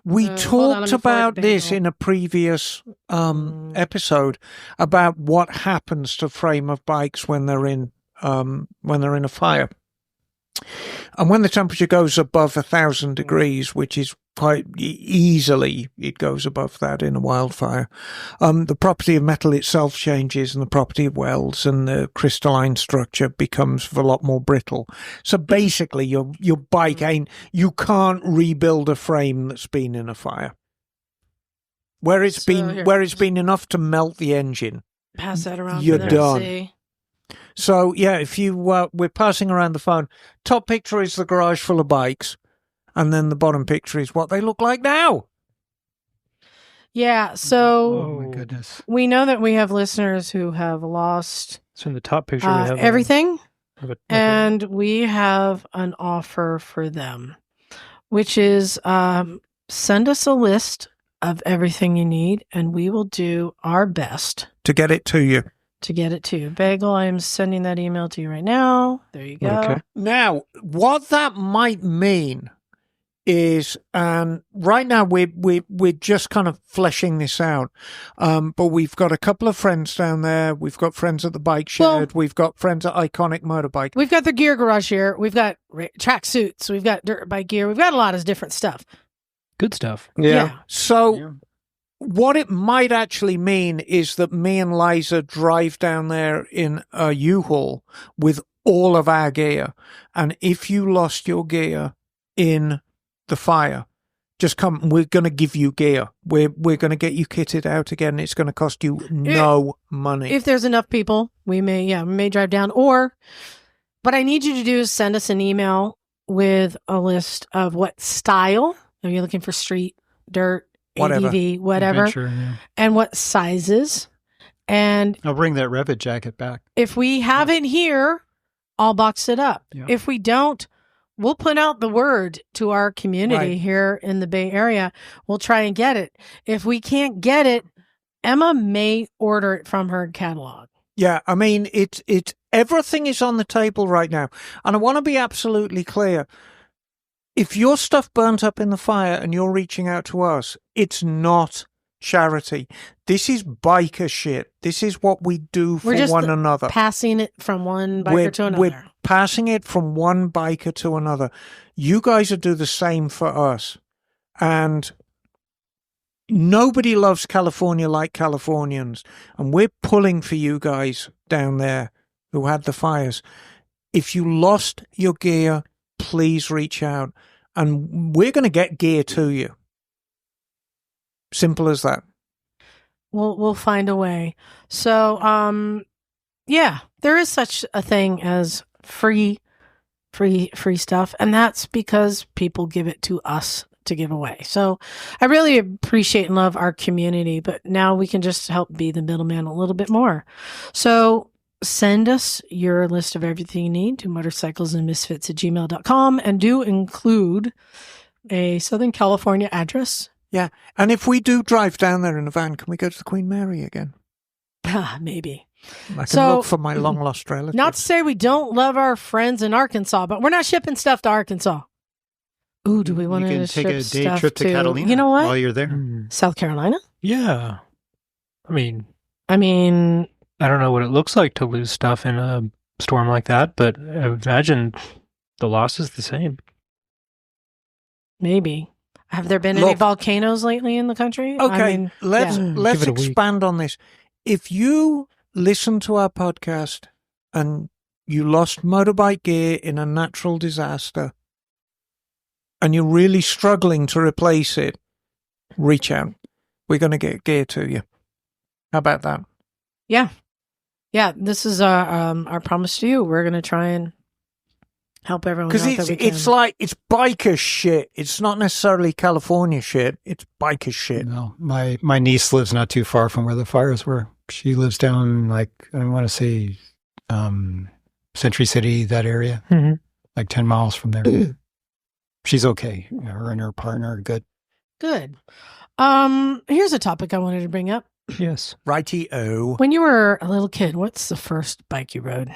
hold on, talked let me about forward this Bagel. in a previous episode about what happens to frame of bikes when they're in a fire. And when the temperature goes above 1,000 degrees, which is quite easily, it goes above that in a wildfire, the property of metal itself changes, and the property of welds and the crystalline structure becomes a lot more brittle. So basically, your bike you can't rebuild a frame that's been in a fire. Where it's been enough to melt the engine. Pass that around. You're for them to done. see. So, yeah, if you we're passing around the phone. Top picture is the garage full of bikes, and then the bottom picture is what they look like now. Yeah, so Oh, my goodness. we know that we have listeners who have lost So in the top picture, we have everything, a and we have an offer for them, which is send us a list of everything you need, and we will do our best To get it to you. to get it to you. Bagel, I am sending that email to you right now. There you go. Okay. Now, what that might mean is, right now we're just kind of fleshing this out, but we've got a couple of friends down there. We've got friends at the bike shed. We've got friends at Iconic Motorbike. We've got the gear garage here. We've got track suits. We've got dirt bike gear. We've got a lot of different stuff. good stuff. Yeah. So what it might actually mean is that me and Liza drive down there in a U-Haul with all of our gear. And if you lost your gear in the fire, just come. We're going to give you gear. We're going to get you kitted out again. It's going to cost you no money. If there's enough people, we may drive down. Or what I need you to do is send us an email with a list of what style. Are you looking for street, dirt, Whatever. ADV, whatever, Adventure, yeah. and what sizes. And I'll bring that Revit jacket back. if we have it here, I'll box it up. Yeah. If we don't, we'll put out the word to our community Right. here in the Bay Area. We'll try and get it. If we can't get it, Emma may order it from her catalog. Yeah, I mean, it's everything is on the table right now. And I want to be absolutely clear. If your stuff burnt up in the fire and you're reaching out to us, it's not charity. This is biker shit. This is what we do for We're just one another. Passing it from one biker to another. We're passing it from one biker to another. You guys will do the same for us. And nobody loves California like Californians. And we're pulling for you guys down there who had the fires. If you lost your gear, please reach out. And we're going to get gear to you. Simple as that. We'll find a way. So, yeah, there is such a thing as free stuff, and that's because people give it to us to give away. So I really appreciate and love our community, but now we can just help be the middleman a little bit more. So send us your list of everything you need to motorcyclesandmisfits@gmail.com, and do include a Southern California address. Yeah. And if we do drive down there in a van, can we go to the Queen Mary again? Maybe. I can look for my long lost relative. Not to say we don't love our friends in Arkansas, but we're not shipping stuff to Arkansas. Ooh, do we want to take a day stuff trip to Catalina? You know what? While you're there, South Carolina? Yeah. I mean, I don't know what it looks like to lose stuff in a storm like that, but I imagine the loss is the same. Maybe. Have there been any volcanoes lately in the country? Okay, let's expand on this. If you listen to our podcast and you lost motorbike gear in a natural disaster and you're really struggling to replace it, reach out. We're going to get gear to you. How about that? Yeah. Yeah, this is our promise to you. We're going to try and help everyone out that we can. It's like, it's biker shit. It's not necessarily California shit. It's biker shit. No, my niece lives not too far from where the fires were. She lives down, like, I want to say, Century City, that area, like 10 miles from there. She's okay. Her and her partner are good. Good. Here's a topic I wanted to bring up. Yes. Righty-o. When you were a little kid, what's the first bike you rode?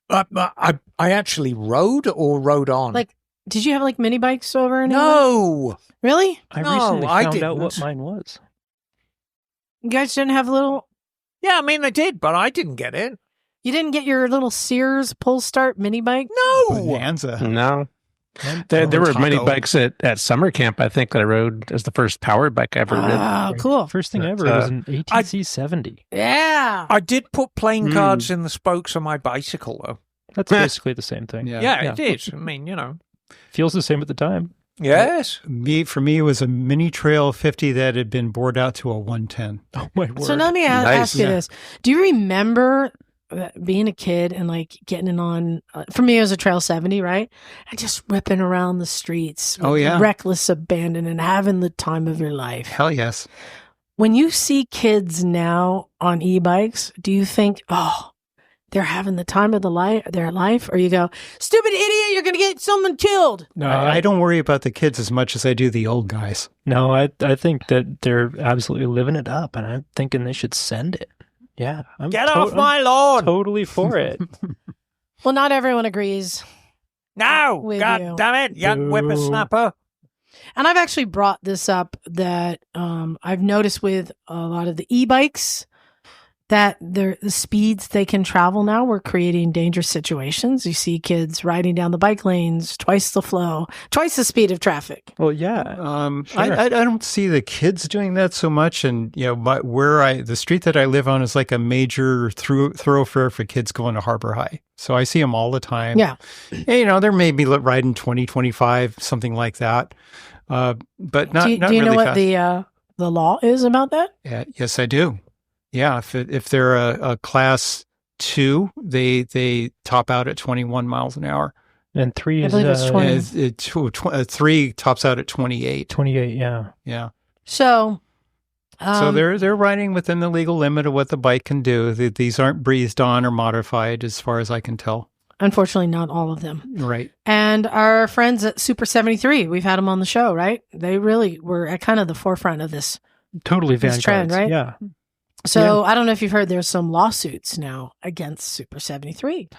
I actually rode or rode on? Like, did you have like mini bikes over? No. Really? I recently I found didn't. out what mine was. You guys didn't have little... Yeah, I mean, they did, but I didn't get it. You didn't get your little Sears pull start mini bike? No. Bonanza. No. There were many bikes at summer camp, I think, that I rode as the first powered bike I ever did. Oh, cool. First thing ever was an ATC 70. Yeah. I did put playing cards in the spokes of my bicycle, though. That's basically the same thing. Yeah, it is. I mean, you know. Feels the same at the time. Yes. For me, it was a mini trail 50 that had been bored out to a 110. Oh, my word. So let me ask you this. Do you remember being a kid and like getting in on, for me, it was a Trail 70, right? And just whipping around the streets. Reckless abandon and having the time of your life. Hell yes. When you see kids now on e-bikes, do you think, oh, they're having the time of their life? Or you go, stupid idiot, you're going to get someone killed. No, I don't worry about the kids as much as I do the old guys. No, I think that they're absolutely living it up, and I'm thinking they should send it. Yeah. Get off my lawn. Totally for it. Well, not everyone agrees. No. God damn it, young whippersnapper. And I've actually brought this up that I've noticed with a lot of the e-bikes that the speeds they can travel now, we're creating dangerous situations. You see kids riding down the bike lanes, twice the flow, twice the speed of traffic. Well, yeah. Sure. I don't see the kids doing that so much. And, you know, the street that I live on is like a major thoroughfare for kids going to Harbor High. So I see them all the time. Yeah. And, you know, they're maybe riding 20, 25, something like that. But not really fast. Do you know what the law is about that? Yeah, yes, I do. Yeah, if they're a class 2, they top out at 21 miles an hour. And 3 is... I believe it's 20. 3 tops out at 28. 28, yeah. Yeah. So they're riding within the legal limit of what the bike can do. These aren't breathed on or modified as far as I can tell. Unfortunately, not all of them. Right. And our friends at Super 73, we've had them on the show, right? They really were at kind of the forefront of this. Totally this trend, right? Yeah. So I don't know if you've heard, there's some lawsuits now against Super 73.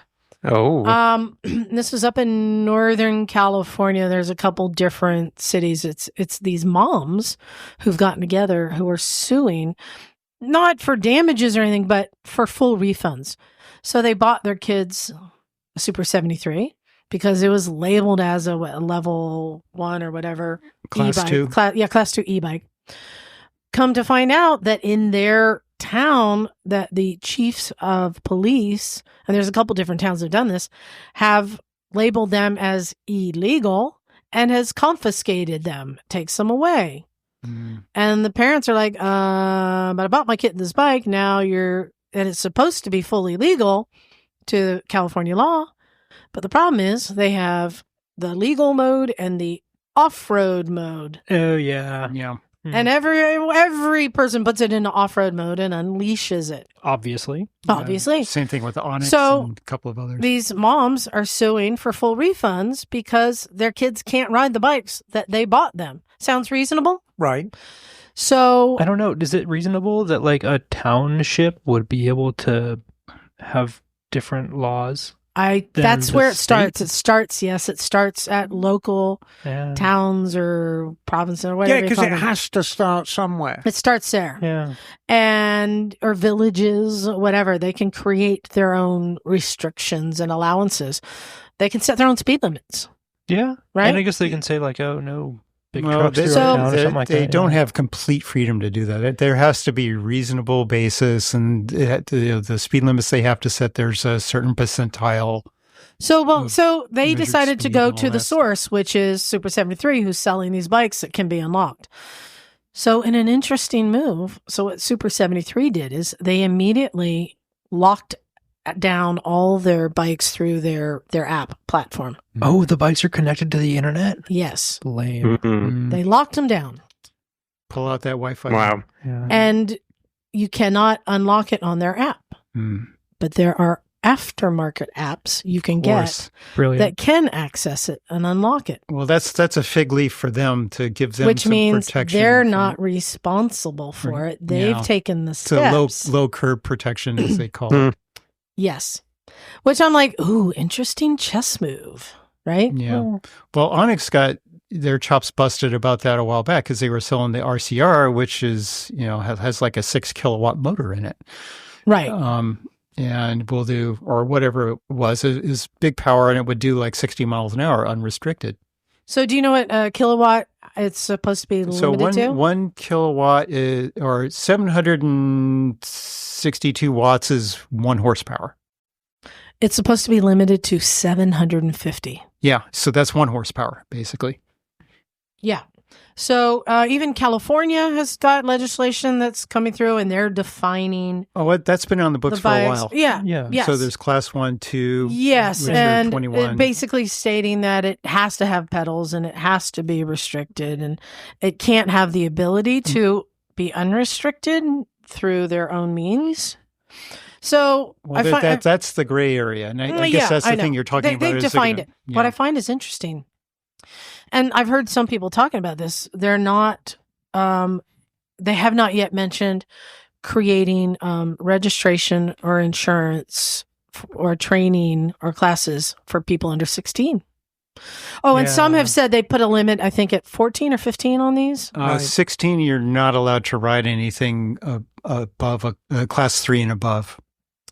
Oh. This was up in Northern California. There's a couple different cities. It's these moms who've gotten together who are suing, not for damages or anything, but for full refunds. So they bought their kids a Super 73 because it was labeled as a level 1 or whatever Class e-bike. 2. Class 2 e-bike. Come to find out that in their town, that the chiefs of police, and there's a couple different towns that have done this, have labeled them as illegal and has confiscated them, takes them away. And the parents are like, but I bought my kid this bike. Now and it's supposed to be fully legal to California law. But the problem is they have the legal mode and the off-road mode. Oh, yeah. Yeah. And every person puts it into off-road mode and unleashes it. Obviously. Same thing with the Onyx So, and a couple of others. These moms are suing for full refunds because their kids can't ride the bikes that they bought them. Sounds reasonable? Right. So I don't know. Is it reasonable that like a township would be able to have different laws? That's the where it state? starts. It starts at local Yeah. towns or provinces or whatever. Yeah, because it has to start somewhere. It starts there. Yeah. Or villages, whatever. They can create their own restrictions and allowances. They can set their own speed limits. Yeah. Right? And I guess they can say like, oh, no big Well, trucks they, through our town or something like that. they don't yeah. have complete freedom to do that. There has to be reasonable basis, and the speed limits they have to set. There's a certain percentile. So they measured decided to speed go and to all the that source, which is Super 73, who's selling these bikes that can be unlocked. So in an interesting move, so what Super 73 did is they immediately locked down all their bikes through their app platform. Oh, the bikes are connected to the internet? Yes. Lame. Mm-mm. They locked them down. Pull out that Wi-Fi. Wow. Yeah. And you cannot unlock it on their app. But there are aftermarket apps you can get Brilliant. that can access it and unlock it. Well, that's a fig leaf for them to give them Which some means protection. they're from not resresponsible for it. They've Yeah. taken the It's a steps. low curb protection, as they call it. Yes. Which I'm like, ooh, interesting chess move, right? Yeah. Well, Onyx got their chops busted about that a while back because they were selling the RCR, which is, has like a 6 kilowatt motor in it. Right. And will do, or whatever it was, is big power, and it would do like 60 miles an hour unrestricted. So do you know what kilowatt it's supposed to be limited to? 1 kilowatt is, or 762 watts is 1 horsepower. It's supposed to be limited to 750. Yeah, so that's 1 horsepower, basically. Yeah. So even California has got legislation that's coming through, and they're defining Oh, that's been on the books the for a bikes. while. Yeah. Yeah. Yes. So there's class 1, 2. Yes, which are and 21. basically stating that it has to have pedals and it has to be restricted, and it can't have the ability to be unrestricted through their own means. So Well, that's the gray area, and I guess that's the thing you're talking about. They've defined it. Yeah. What I find is interesting, and I've heard some people talking about this. They're not. They have not yet mentioned creating registration or insurance or training or classes for people under 16. Oh, and some have said they put a limit, I think, at 14 or 15 on these. 16, you're not allowed to ride anything above a class 3 and above.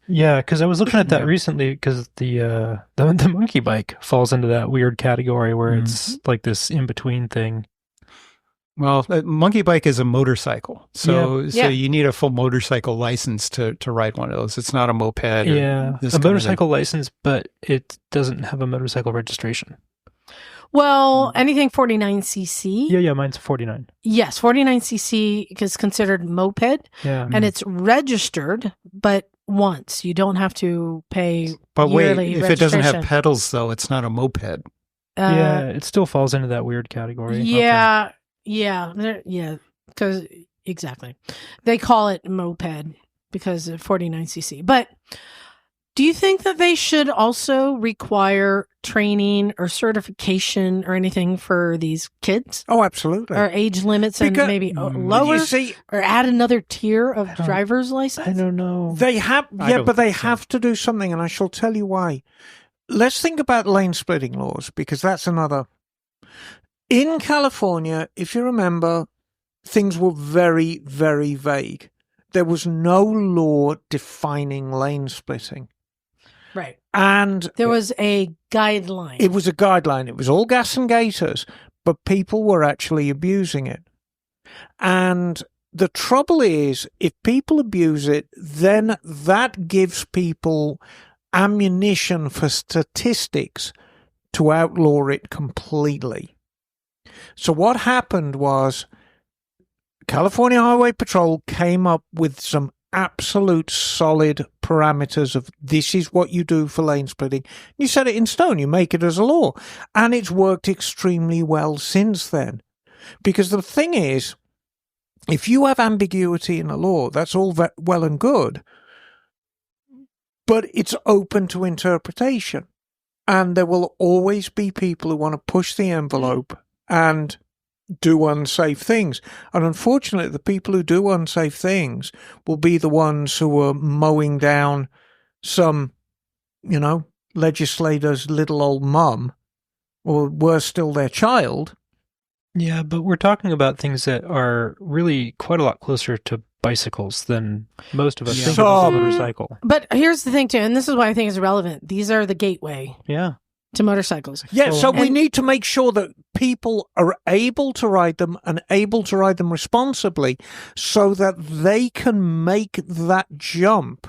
Yeah, because I was looking at that recently because the monkey bike falls into that weird category where it's like this in-between thing. Well, a monkey bike is a motorcycle, so Yeah. you need a full motorcycle license to ride one of those. It's not a moped. Yeah, this a kind of motorcycle license, but it doesn't have a motorcycle registration. Well, anything 49cc. Yeah, mine's 49. Yes, 49cc is considered moped, Yeah. and it's registered, but once. You don't have to pay But wait, yearly if it doesn't have registration. pedals, though, it's not a moped. Yeah, it still falls into that weird category. Yeah, because exactly. They call it moped because of 49cc. But do you think that they should also require training or certification or anything for these kids? Oh, absolutely. Or age limits and Because- maybe lower? You see, Or add another tier of don't- driver's license? I don't know. they have, I don't but they think so. have to do something, and I shall tell you why. Let's think about lane splitting laws, because that's another. In California, if you remember, things were very, very vague. There was no law defining lane splitting. Right. And there was a guideline. It was a guideline. It was all gas and gaiters, but people were actually abusing it. And the trouble is, if people abuse it, then that gives people ammunition for statistics to outlaw it completely. So what happened was California Highway Patrol came up with some absolute solid parameters of this is what you do for lane splitting. You set it in stone, you make it as a law. And it's worked extremely well since then. Because the thing is, if you have ambiguity in a law, that's all well and good, but it's open to interpretation. And there will always be people who want to push the envelope and do unsafe things. And unfortunately, the people who do unsafe things will be the ones who are mowing down some, legislator's little old mum, or worse still, their child. Yeah, but we're talking about things that are really quite a lot closer to bicycles than most of us think of as a motorcycle. But here's the thing, too, and this is why I think it's relevant. These are the gateway. Yeah. To motorcycles. Yeah, so we need to make sure that people are able to ride them and able to ride them responsibly so that they can make that jump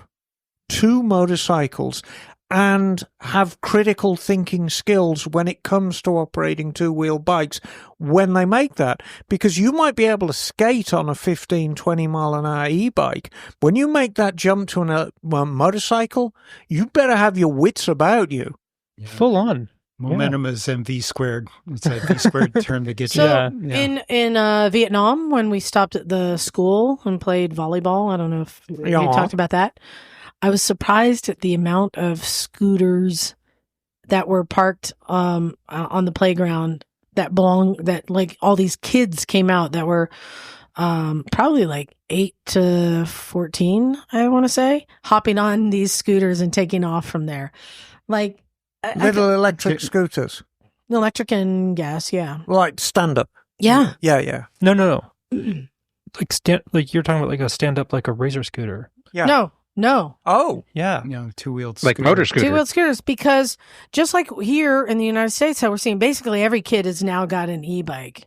to motorcycles and have critical thinking skills when it comes to operating two-wheel bikes when they make that. Because you might be able to skate on a 15, 20-mile-an-hour e-bike. When you make that jump to a motorcycle, you better have your wits about you. Yeah. Full on. Momentum is mv squared. It's a v squared term to get you. So in Vietnam, when we stopped at the school and played volleyball, I don't know if you talked about that. I was surprised at the amount of scooters that were parked on the playground that like all these kids came out that were probably like 8 to 14, I want to say, hopping on these scooters and taking off from there. Like, little electric scooters. Electric and gas, yeah. Like stand up. Yeah. Yeah. No. Like you're talking about like a stand up, like a Razor scooter. Yeah. No. Oh. Yeah. Two-wheeled like motor scooter. Two-wheeled scooters, because just like here in the United States, how we're seeing basically every kid has now got an e-bike.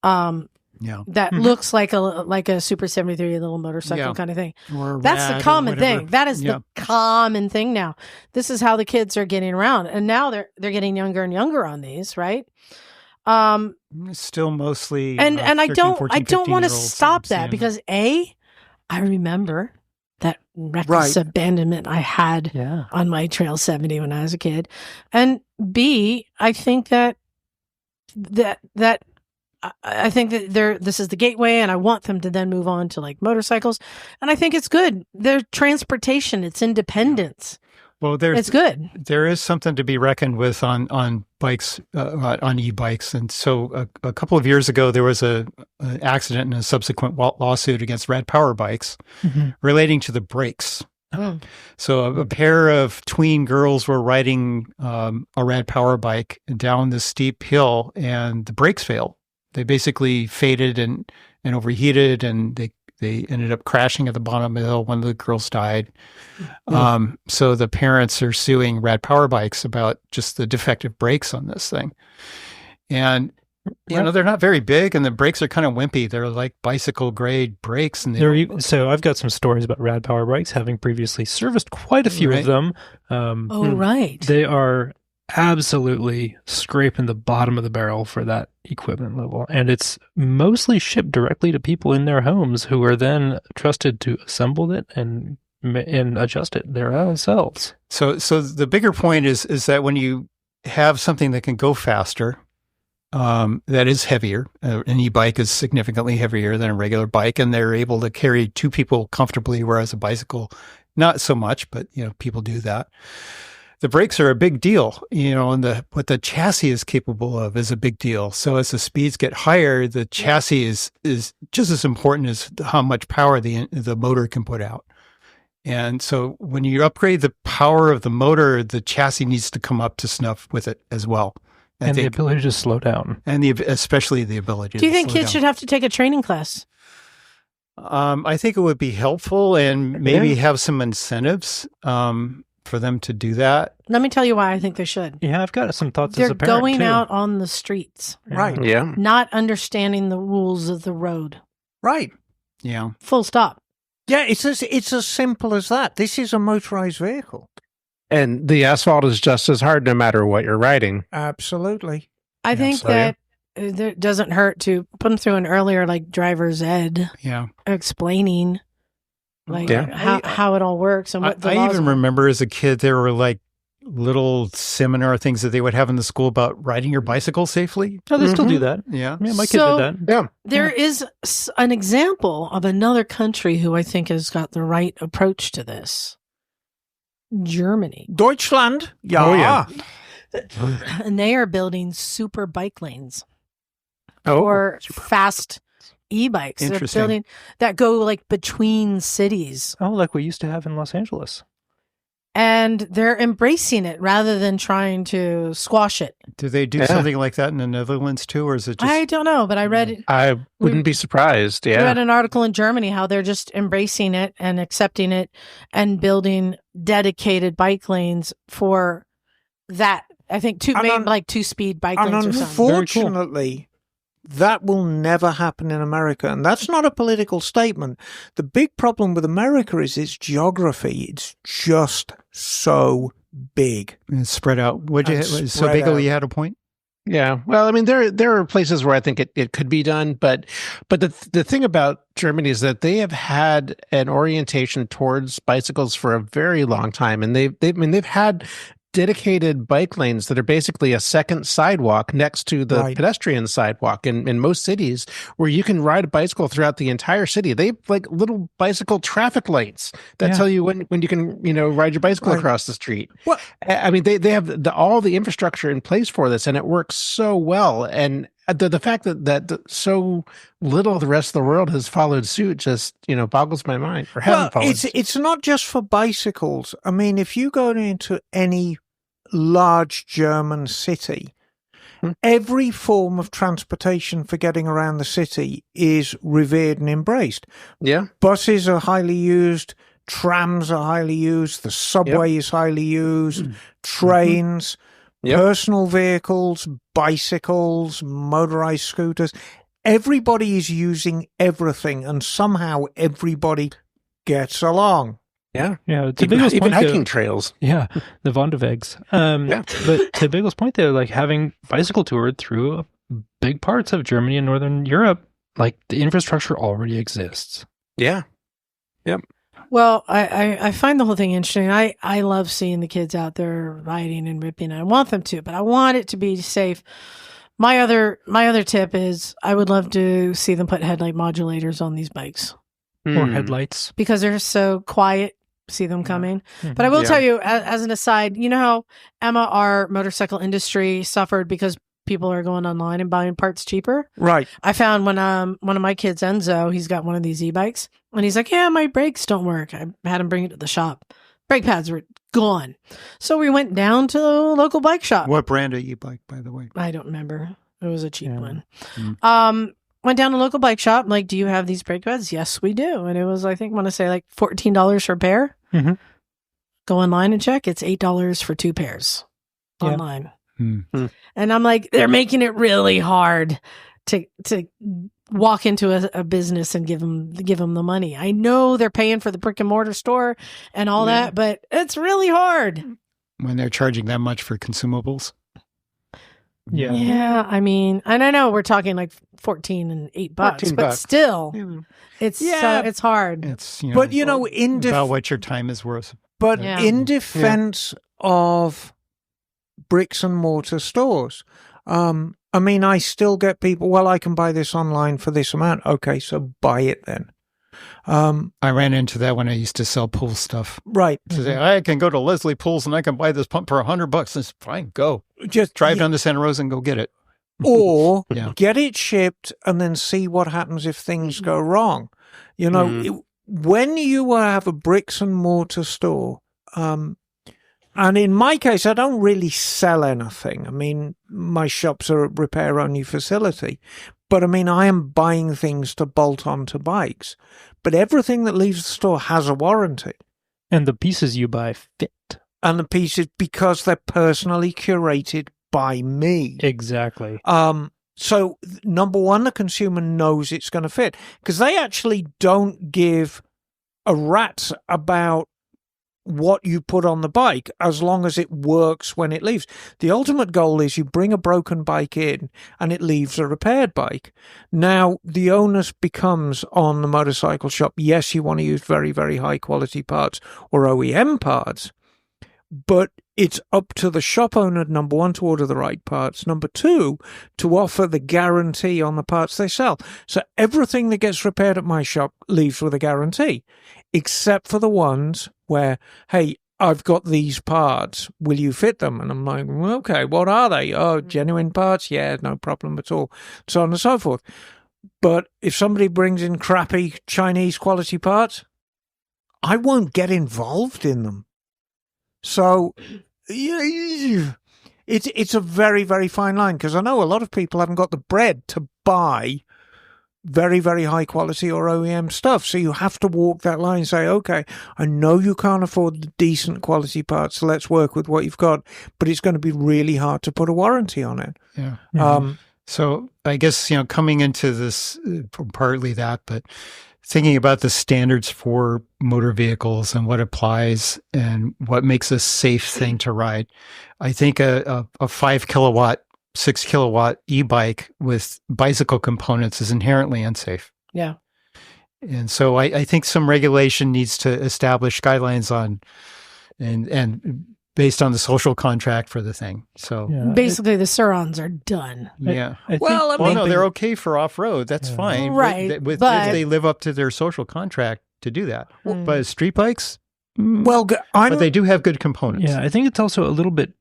That looks like a Super 73 little motorcycle kind of thing. That's the common thing. That is the common thing now. This is how the kids are getting around, and now they're getting younger and younger on these, right? Still mostly, and 13, I don't 14, I don't want to 15-year-olds stop that because I remember that reckless abandonment I had on my Trail 70 when I was a kid, and B, I think that I think that this is the gateway, and I want them to then move on to like motorcycles. And I think it's good. They're transportation. It's independence. Well, it's good. There is something to be reckoned with on bikes, on e-bikes. And so a couple of years ago, there was an accident and a subsequent lawsuit against Rad Power bikes relating to the brakes. Oh. So a pair of tween girls were riding a Rad Power bike down this steep hill, and the brakes failed. They basically faded and overheated, and they ended up crashing at the bottom of the hill. One of the girls died. So the parents are suing Rad Power Bikes about just the defective brakes on this thing. And, they're not very big, and the brakes are kind of wimpy. They're like bicycle grade brakes. And so I've got some stories about Rad Power Bikes, having previously serviced quite a few of them. Right. They are absolutely scraping the bottom of the barrel for that equipment level, and it's mostly shipped directly to people in their homes who are then trusted to assemble it and adjust it themselves. So the bigger point is that when you have something that can go faster, that is heavier, an e-bike is significantly heavier than a regular bike, and they're able to carry two people comfortably, whereas a bicycle, not so much, but people do that. The brakes are a big deal, and what the chassis is capable of is a big deal. So as the speeds get higher, the chassis is just as important as how much power the motor can put out. And so when you upgrade the power of the motor, the chassis needs to come up to snuff with it as well. The ability to slow down. And especially the ability to slow down. Do you think kids should have to take a training class? I think it would be helpful and maybe have some incentives. for them to do that. Let me tell you why I think they should. Yeah, I've got some thoughts as They're a parent, going too. out on the streets, Right. Yeah. not understanding the rules of the road. Right. Yeah. Full stop. Yeah, it's as simple as that. This is a motorized vehicle. And the asphalt is just as hard no matter what you're riding. Absolutely. I think so, yeah. that it doesn't hurt to put them through an earlier like driver's ed Yeah. explaining like Yeah. how it all works and what the I laws even are. remember as a kid, there were like little seminar things that they would have in the school about riding your bicycle safely. Oh, they still do that. Yeah. Yeah, my kid So- did that. Yeah. There is an example of another country who I think has got the right approach to this. Germany. Deutschland. Yeah. Oh, yeah. And they are building super bike lanes Oh, or fast e-bikes. They're Interesting. building that go like between cities. Oh, like we used to have in Los Angeles. And they're embracing it rather than trying to squash it. Do they do Yeah. something like that in the Netherlands too, or is it just? I don't know, but I read I wouldn't be surprised. I Yeah. read an article in Germany how they're just embracing it and accepting it and building dedicated bike lanes for that. I think like 2-speed bike And lanes or something. unfortunately, that will never happen in America. And that's not a political statement. The big problem with America is its geography. It's just so big. It's spread out. And So spread Bagel, out. you had a point? Yeah. Well, I mean, there are places where I think it could be done, but the thing about Germany is that they have had an orientation towards bicycles for a very long time, and they've had dedicated bike lanes that are basically a second sidewalk next to the Right. pedestrian sidewalk in most cities, where you can ride a bicycle throughout the entire city. They have like little bicycle traffic lights that tell you when you can, ride your bicycle Right. across the street. Well- I mean, they have all the infrastructure in place for this, and it works so well. And the fact that so little of the rest of the world has followed suit just boggles my mind. Or haven't followed suit. It's not just for bicycles. I mean, if you go into any large German city, every form of transportation for getting around the city is revered and embraced. Yeah. Buses are highly used, trams are highly used, the subway is highly used, trains, Yep. personal vehicles, bicycles, motorized scooters. Everybody is using everything, and somehow everybody gets along. Yeah. Yeah, to Even, Bigel's even point, hiking though, trails. yeah, the Vonderwegs. Yeah. But to Bigel's point, though, like having bicycle toured through big parts of Germany and Northern Europe, like the infrastructure already exists. Yeah. Well, I find the whole thing interesting. I love seeing the kids out there riding and ripping. I want them to, but I want it to be safe. My other tip is I would love to see them put headlight modulators on these bikes Or Hmm. headlights. because they're so quiet. See them coming. But I will Yeah. tell you, as an aside, you know how Emma, our motorcycle industry suffered because people are going online and buying parts cheaper? Right. I found when one of my kids, Enzo, he's got one of these e-bikes, and he's like, yeah, my brakes don't work. I had him bring it to the shop. Brake pads were gone. So we went down to the local bike shop. What brand of e-bike, by the way? I don't remember. It was a cheap Yeah. one. Went down to a local bike shop. Like, do you have these brake pads? Yes, we do. And it was, I think, want to say like $14 for a pair. Mhm. Go online and check. It's $8 for 2 pairs Yeah. online. Hmm. And I'm like, they're making it really hard to walk into a business and give them the money. I know they're paying for the brick and mortar store and all that, but it's really hard. When they're charging that much for consumables? Yeah. Yeah, I mean, and I know we're talking like 14 and $8, but $14. still, Yeah. it's Yeah. it's hard. It's But, in about what your time is worth. But Yeah. in defense of bricks and mortar stores, I mean, I still get people, well, I can buy this online for this amount. Okay, so buy it then. I ran into that when I used to sell pool stuff. Right. To say, I can go to Leslie Pools and I can buy this pump for $100. It's fine, go. Just Drive down to Santa Rosa and go get it. or Yeah. get it shipped and then see what happens if things go wrong. When you have a bricks and mortar store, and in my case, I don't really sell anything. I mean, my shop's a repair-only facility. But I mean, I am buying things to bolt onto bikes. But everything that leaves the store has a warranty. And the pieces you buy fit. and the pieces because they're personally curated by me. Exactly. So number one, the consumer knows it's going to fit because they actually don't give a rat's about what you put on the bike as long as it works when it leaves. The ultimate goal is you bring a broken bike in and it leaves a repaired bike. Now, the onus becomes on the motorcycle shop. Yes, you want to use very, very high quality parts or OEM parts, but it's up to the shop owner, number one, to order the right parts. Number two, to offer the guarantee on the parts they sell. So everything that gets repaired at my shop leaves with a guarantee, except for the ones where, hey, I've got these parts. Will you fit them? And I'm like, well, okay, what are they? Oh, genuine parts? Yeah, no problem at all. So on and so forth. But if somebody brings in crappy Chinese quality parts, I won't get involved in them. So it's a very, very fine line because I know a lot of people haven't got the bread to buy very, very high quality or OEM stuff. So you have to walk that line and say, okay, I know you can't afford the decent quality parts, so let's work with what you've got, but it's going to be really hard to put a warranty on it. Yeah. Mm-hmm. So I guess, coming into this, partly that, but thinking about the standards for motor vehicles and what applies and what makes a safe thing to ride, I think a 5 kilowatt, 6 kilowatt e-bike with bicycle components is inherently unsafe. Yeah. And so I think some regulation needs to establish guidelines on and based on the social contract for the thing. So basically, the Surons are done. Yeah. No, they're okay for off-road. That's fine. Right. If but they live up to their social contract to do that. But street bikes, but they do have good components. Yeah, I think it's also a little bit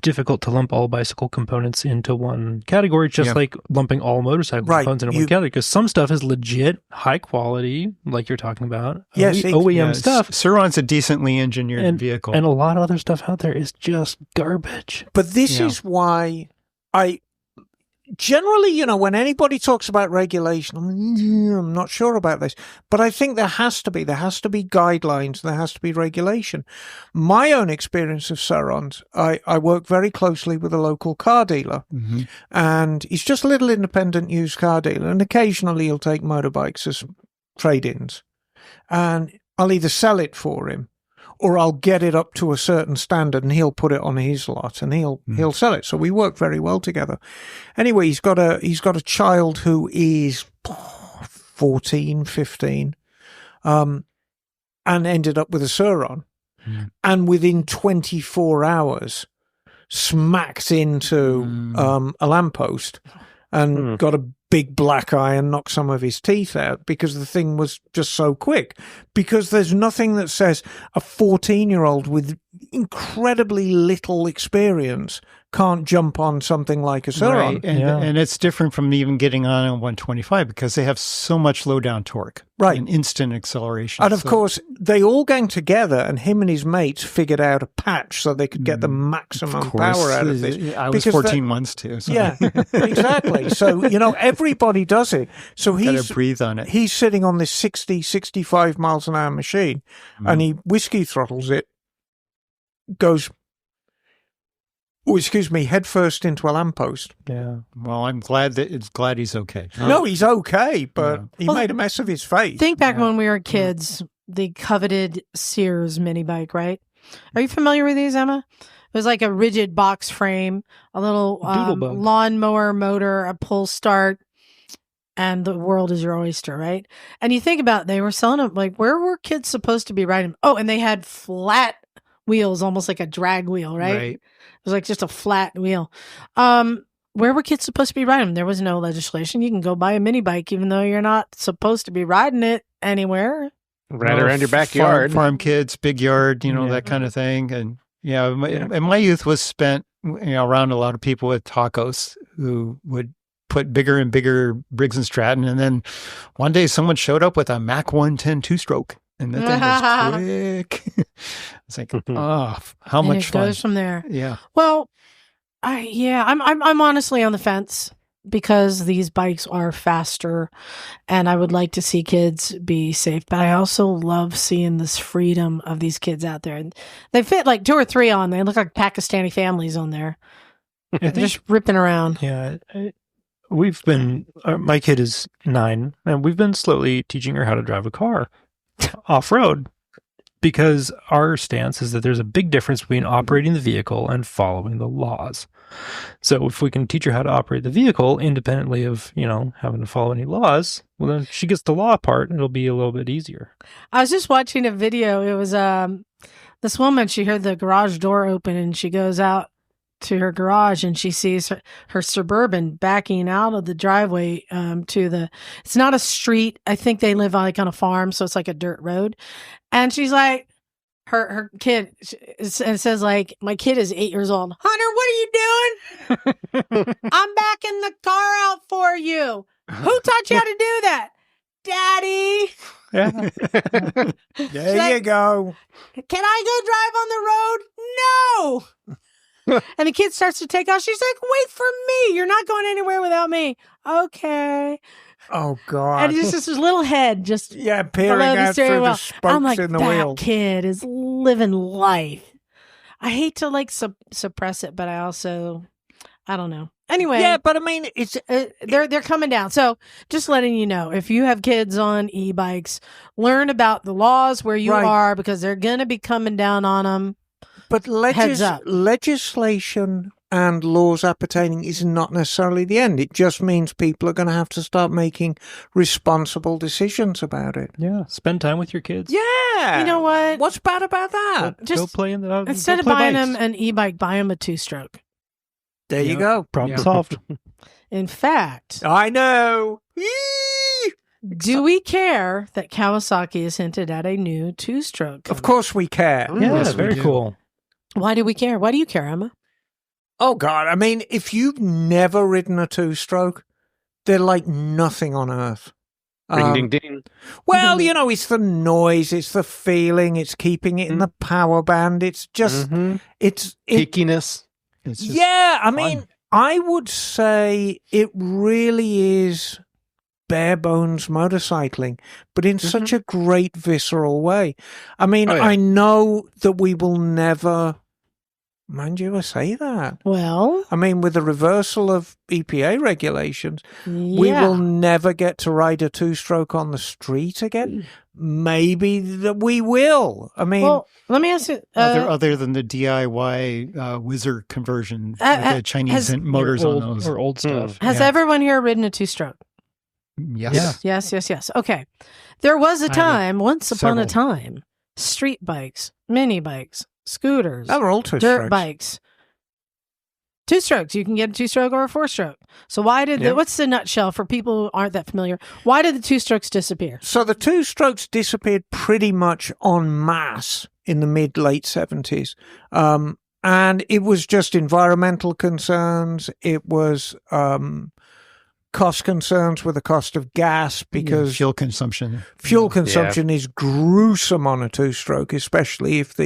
difficult to lump all bicycle components into one category, just like lumping all motorcycle components into one category, because some stuff is legit high quality, like you're talking about. Yes, OEM stuff. Surron's a decently engineered vehicle. And a lot of other stuff out there is just garbage. But this is why I generally, when anybody talks about regulation, I'm not sure about this, but I think there has to be guidelines, there has to be regulation. My own experience of Surons, I work very closely with a local car dealer, and he's just a little independent used car dealer, and occasionally he'll take motorbikes as trade-ins, and I'll either sell it for him or I'll get it up to a certain standard and he'll put it on his lot and he'll sell it. So we work very well together. Anyway, he's got a child who is 14, 15, and ended up with a Suron. And within 24 hours, smacked into a lamppost and got a big black eye and knocked some of his teeth out because the thing was just so quick. Because there's nothing that says a 14-year-old with incredibly little experience can't jump on something like a Suron. Right. And it's different from even getting on a 125 because they have so much low down torque. Right. And instant acceleration. And of course, they all gang together and him and his mates figured out a patch so they could get the maximum power out of this. I was 14 months too. So. Yeah, exactly. So, everybody does it. So he's breathe on it. He's sitting on this 60, 65 miles an hour machine and he whiskey throttles it, goes head first into a lamppost. Yeah. Well, I'm glad he's okay. No, he's okay, but he made a mess of his face. Think back when we were kids, the coveted Sears mini bike, right? Are you familiar with these, Emma? It was like a rigid box frame, a little lawnmower motor, a pull start, and the world is your oyster, right? And you think about they were selling them, like, where were kids supposed to be riding them? Oh, and they had flat wheels, almost like a drag wheel, right? It was like just a flat wheel. Where were kids supposed to be riding them? There was no legislation. You can go buy a mini bike even though you're not supposed to be riding it anywhere. Right around your backyard. Farm kids, big yard, that kind of thing. And and my youth was spent around a lot of people with tacos who would put bigger and bigger Briggs and Stratton. And then one day someone showed up with a Mac 110 two-stroke. And that thing was quick. It's like, how much it fun. Goes from there. Yeah. Well, I'm honestly on the fence. because these bikes are faster and I would like to see kids be safe, but I also love seeing this freedom of these kids out there. And they fit like 2 or 3 on. They look like Pakistani families on there. Just ripping around. Yeah. We've been, my kid is 9, and we've been slowly teaching her how to drive a car off-road, because our stance is that there's a big difference between operating the vehicle and following the laws. So if we can teach her how to operate the vehicle independently of, having to follow any laws, well, then she gets the law part and it'll be a little bit easier. I was just watching a video. It was this woman, she heard the garage door open and she goes out to her garage and she sees her Suburban backing out of the driveway it's not a street. I think they live on a farm, so it's like a dirt road. And she's like, her kid, and says like, my kid is 8 years old. Hunter, what are you doing? I'm backing the car out for you. Who taught you how to do that? Daddy. Yeah. There you go. Can I go drive on the road? No. And the kid starts to take off. She's like, wait for me. You're not going anywhere without me. Okay. Oh, God. And it's just his little head just peering out through the spokes I'm like, in the that wheel. Kid is living life. I hate to suppress it, but I don't know. Anyway. Yeah, but I mean, it's they're coming down. So just letting you know, if you have kids on e-bikes, learn about the laws where you are, because they're going to be coming down on them. But legislation and laws appertaining is not necessarily the end. It just means people are going to have to start making responsible decisions about it. Yeah, spend time with your kids. Yeah. You know what? What's bad about that? Go play in the instead of buying them an e-bike, buy them a 2-stroke. There you go. Problem solved. In fact, I know. Do we care that Kawasaki has hinted at a new 2-stroke? Of course we care. Yeah, that's very cool. Why do we care? Why do you care, Emma? Oh, God. I mean, if you've never ridden a 2-stroke, they're like nothing on earth. Ding, ding, ding. Well, it's the noise, it's the feeling, it's keeping it in the power band. It's just, it's peakiness. I mean, I would say it really is bare bones motorcycling, but in such a great visceral way. I mean, I know that we will never, mind you, I say that. Well, I mean, with the reversal of EPA regulations, we will never get to ride a 2-stroke on the street again. Maybe that we will. I mean, well, let me ask you. Other than the DIY Whizzer conversion, the Chinese motors on those. Or old stuff. Has everyone here ridden a 2-stroke? Yes. Yeah. Yes. Okay. There was a time, once upon a time, street bikes, mini bikes, scooters, they were all 2-strokes. Dirt bikes. 2-strokes. You can get a 2-stroke or a 4-stroke. So why did what's the nutshell for people who aren't that familiar? Why did the 2-strokes disappear? So the 2-strokes disappeared pretty much en masse in the mid-late 70s. And it was just environmental concerns. It was cost concerns with the cost of gas, because fuel consumption is gruesome on a 2-stroke, especially if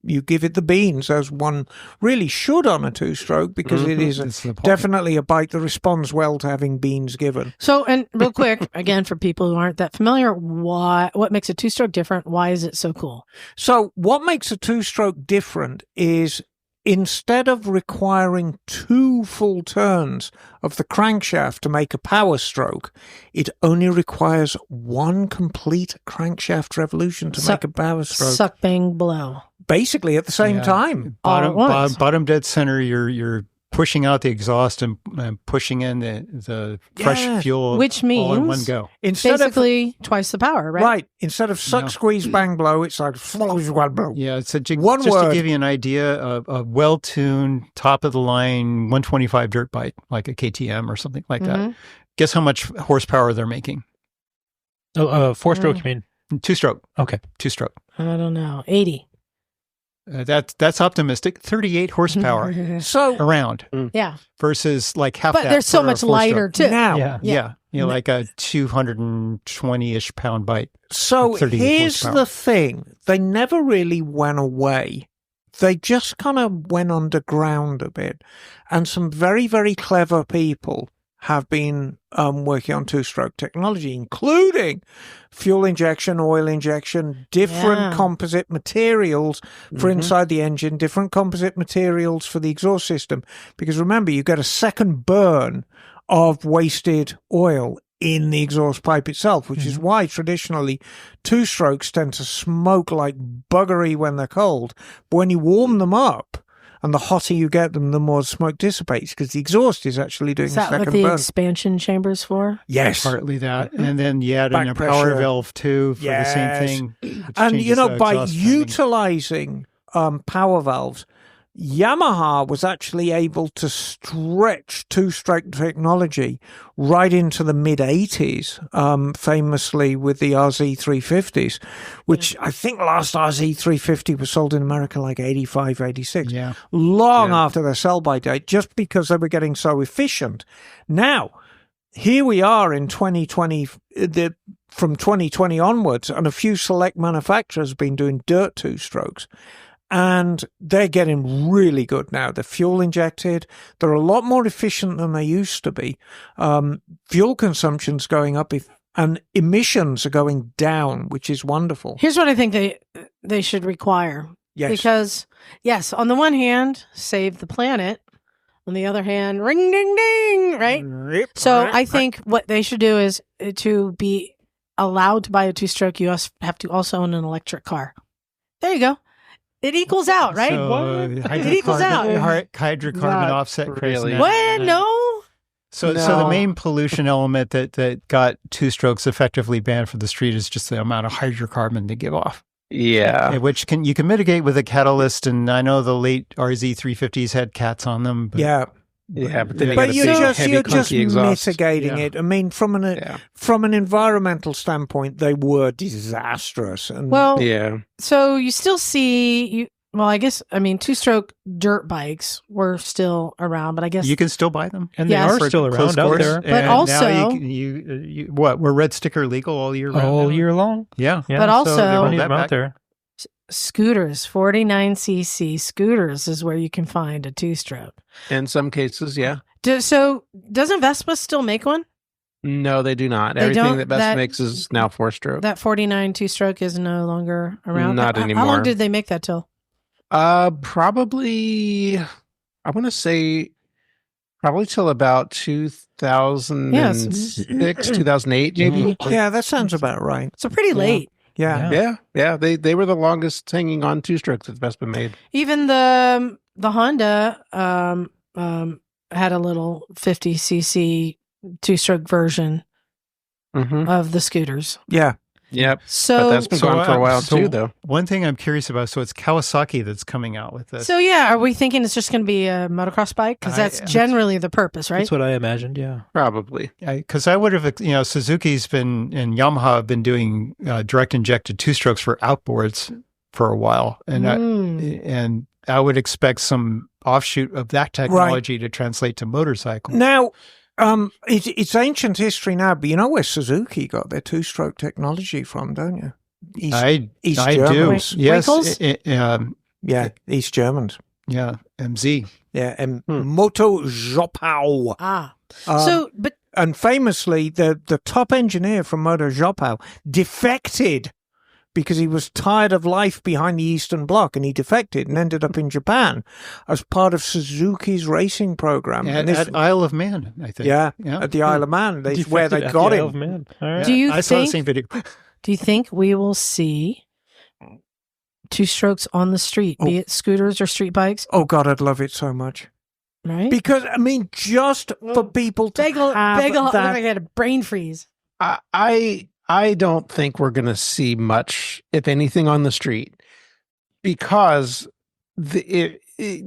you give it the beans, as one really should on a 2-stroke, because it is definitely a bike that responds well to having beans given. So, and real quick, again, for people who aren't that familiar, what makes a 2-stroke different? Why is it so cool? So what makes a 2-stroke different is, instead of requiring 2 full turns of the crankshaft to make a power stroke, it only requires 1 complete crankshaft revolution to make a power stroke. Suck, bang, blow. Basically at the same time. Bottom dead center, you're pushing out the exhaust and pushing in the fresh fuel, which means all in one go. Basically twice the power, right? Right. Instead of suck, squeeze, bang, blow, it's like one blow. Yeah, it's just to give you an idea of a well-tuned, top-of-the-line 125 dirt bike, like a KTM or something like that. Guess how much horsepower they're making? 4-stroke, you mean? 2-stroke. Okay. 2-stroke. I don't know. 80. That's optimistic. 38 horsepower. So around. Yeah. Versus like half that. But they're so much lighter too. Now. Yeah. Like a 220-ish pound bike. So here's the thing. They never really went away. they just kind of went underground a bit. And some very, very clever people have been working on two-stroke technology, including fuel injection, oil injection, different composite materials for inside the engine, different composite materials for the exhaust system. Because remember, you get a second burn of wasted oil in the exhaust pipe itself, which is why traditionally two-strokes tend to smoke like buggery when they're cold. But when you warm them up, and the hotter you get them, the more smoke dissipates, because the exhaust is actually doing a second burn. Is that what the expansion chamber's for? Yes. Partly that. And then you add in a power valve, too, for the same thing. And, by utilizing power valves, Yamaha was actually able to stretch two-stroke technology right into the mid-80s, famously with the RZ350s, which I think last RZ350 was sold in America like 85, 86, long after their sell-by date, just because they were getting so efficient. Now, here we are in 2020, from 2020 onwards, and a few select manufacturers have been doing dirt two-strokes. And they're getting really good now. They're fuel injected. They're a lot more efficient than they used to be. Fuel consumption's going up and emissions are going down, which is wonderful. Here's what I think they should require. Yes. Because, yes, on the one hand, save the planet. On the other hand, ring, ding, ding, right? So I think what they should do is to be allowed to buy a two-stroke, you have to also own an electric car. There you go. It equals out, right? So, it equals out. Hydrocarbon offset really. What? No. So the main pollution element that got two-strokes effectively banned for the street is just the amount of hydrocarbon they give off. Yeah. Which you can mitigate with a catalyst, and I know the late RZ350s had cats on them. But but then you're just mitigating it. I mean, from an environmental standpoint, they were disastrous. And so you still see two-stroke dirt bikes were still around, but I guess you can still buy them, and they are still around out there. But and also, were red sticker legal all year round? All year long, yeah. But also, out there. Scooters, 49cc scooters is where you can find a two-stroke. In some cases, yeah. So doesn't Vespa still make one? No, they do not. Everything that Vespa makes is now four-stroke. That 49 two-stroke is no longer around? Not anymore. How long did they make that till? Probably, I want to say, probably till about 2006, 2008, maybe. Yeah, that sounds about right. So pretty late. Yeah. They were the longest hanging on two-strokes that Vespa made. Even the Honda had a little 50cc two-stroke version of the scooters. Yeah. Yep. So but that's been going for a while too, though. One thing I'm curious about, so it's Kawasaki that's coming out with this. So are we thinking it's just going to be a motocross bike? Because that's generally the purpose, right? That's what I imagined. Yeah, probably. Because I would have, Suzuki's been and Yamaha have been doing direct injected two-strokes for outboards for a while, and I would expect some offshoot of that technology to translate to motorcycles. Now. It's ancient history now, but you know where Suzuki got their two-stroke technology from, don't you? I Germans. do. Yes. East Germans. Yeah, MZ. Yeah, MotoZopau. And famously, the top engineer from MotoZopau defected because he was tired of life behind the Eastern Bloc, and he defected and ended up in Japan as part of Suzuki's racing program. At Isle of Man, I think. Yeah, at the Isle of Man. That's where they got him. Isle of Man. All right. I saw the same video. Do you think we will see two-strokes on the street, be it scooters or street bikes? Oh, God, I'd love it so much. Right? Because, just for people to Bagel, I had a brain freeze. I don't think we're going to see much, if anything, on the street, because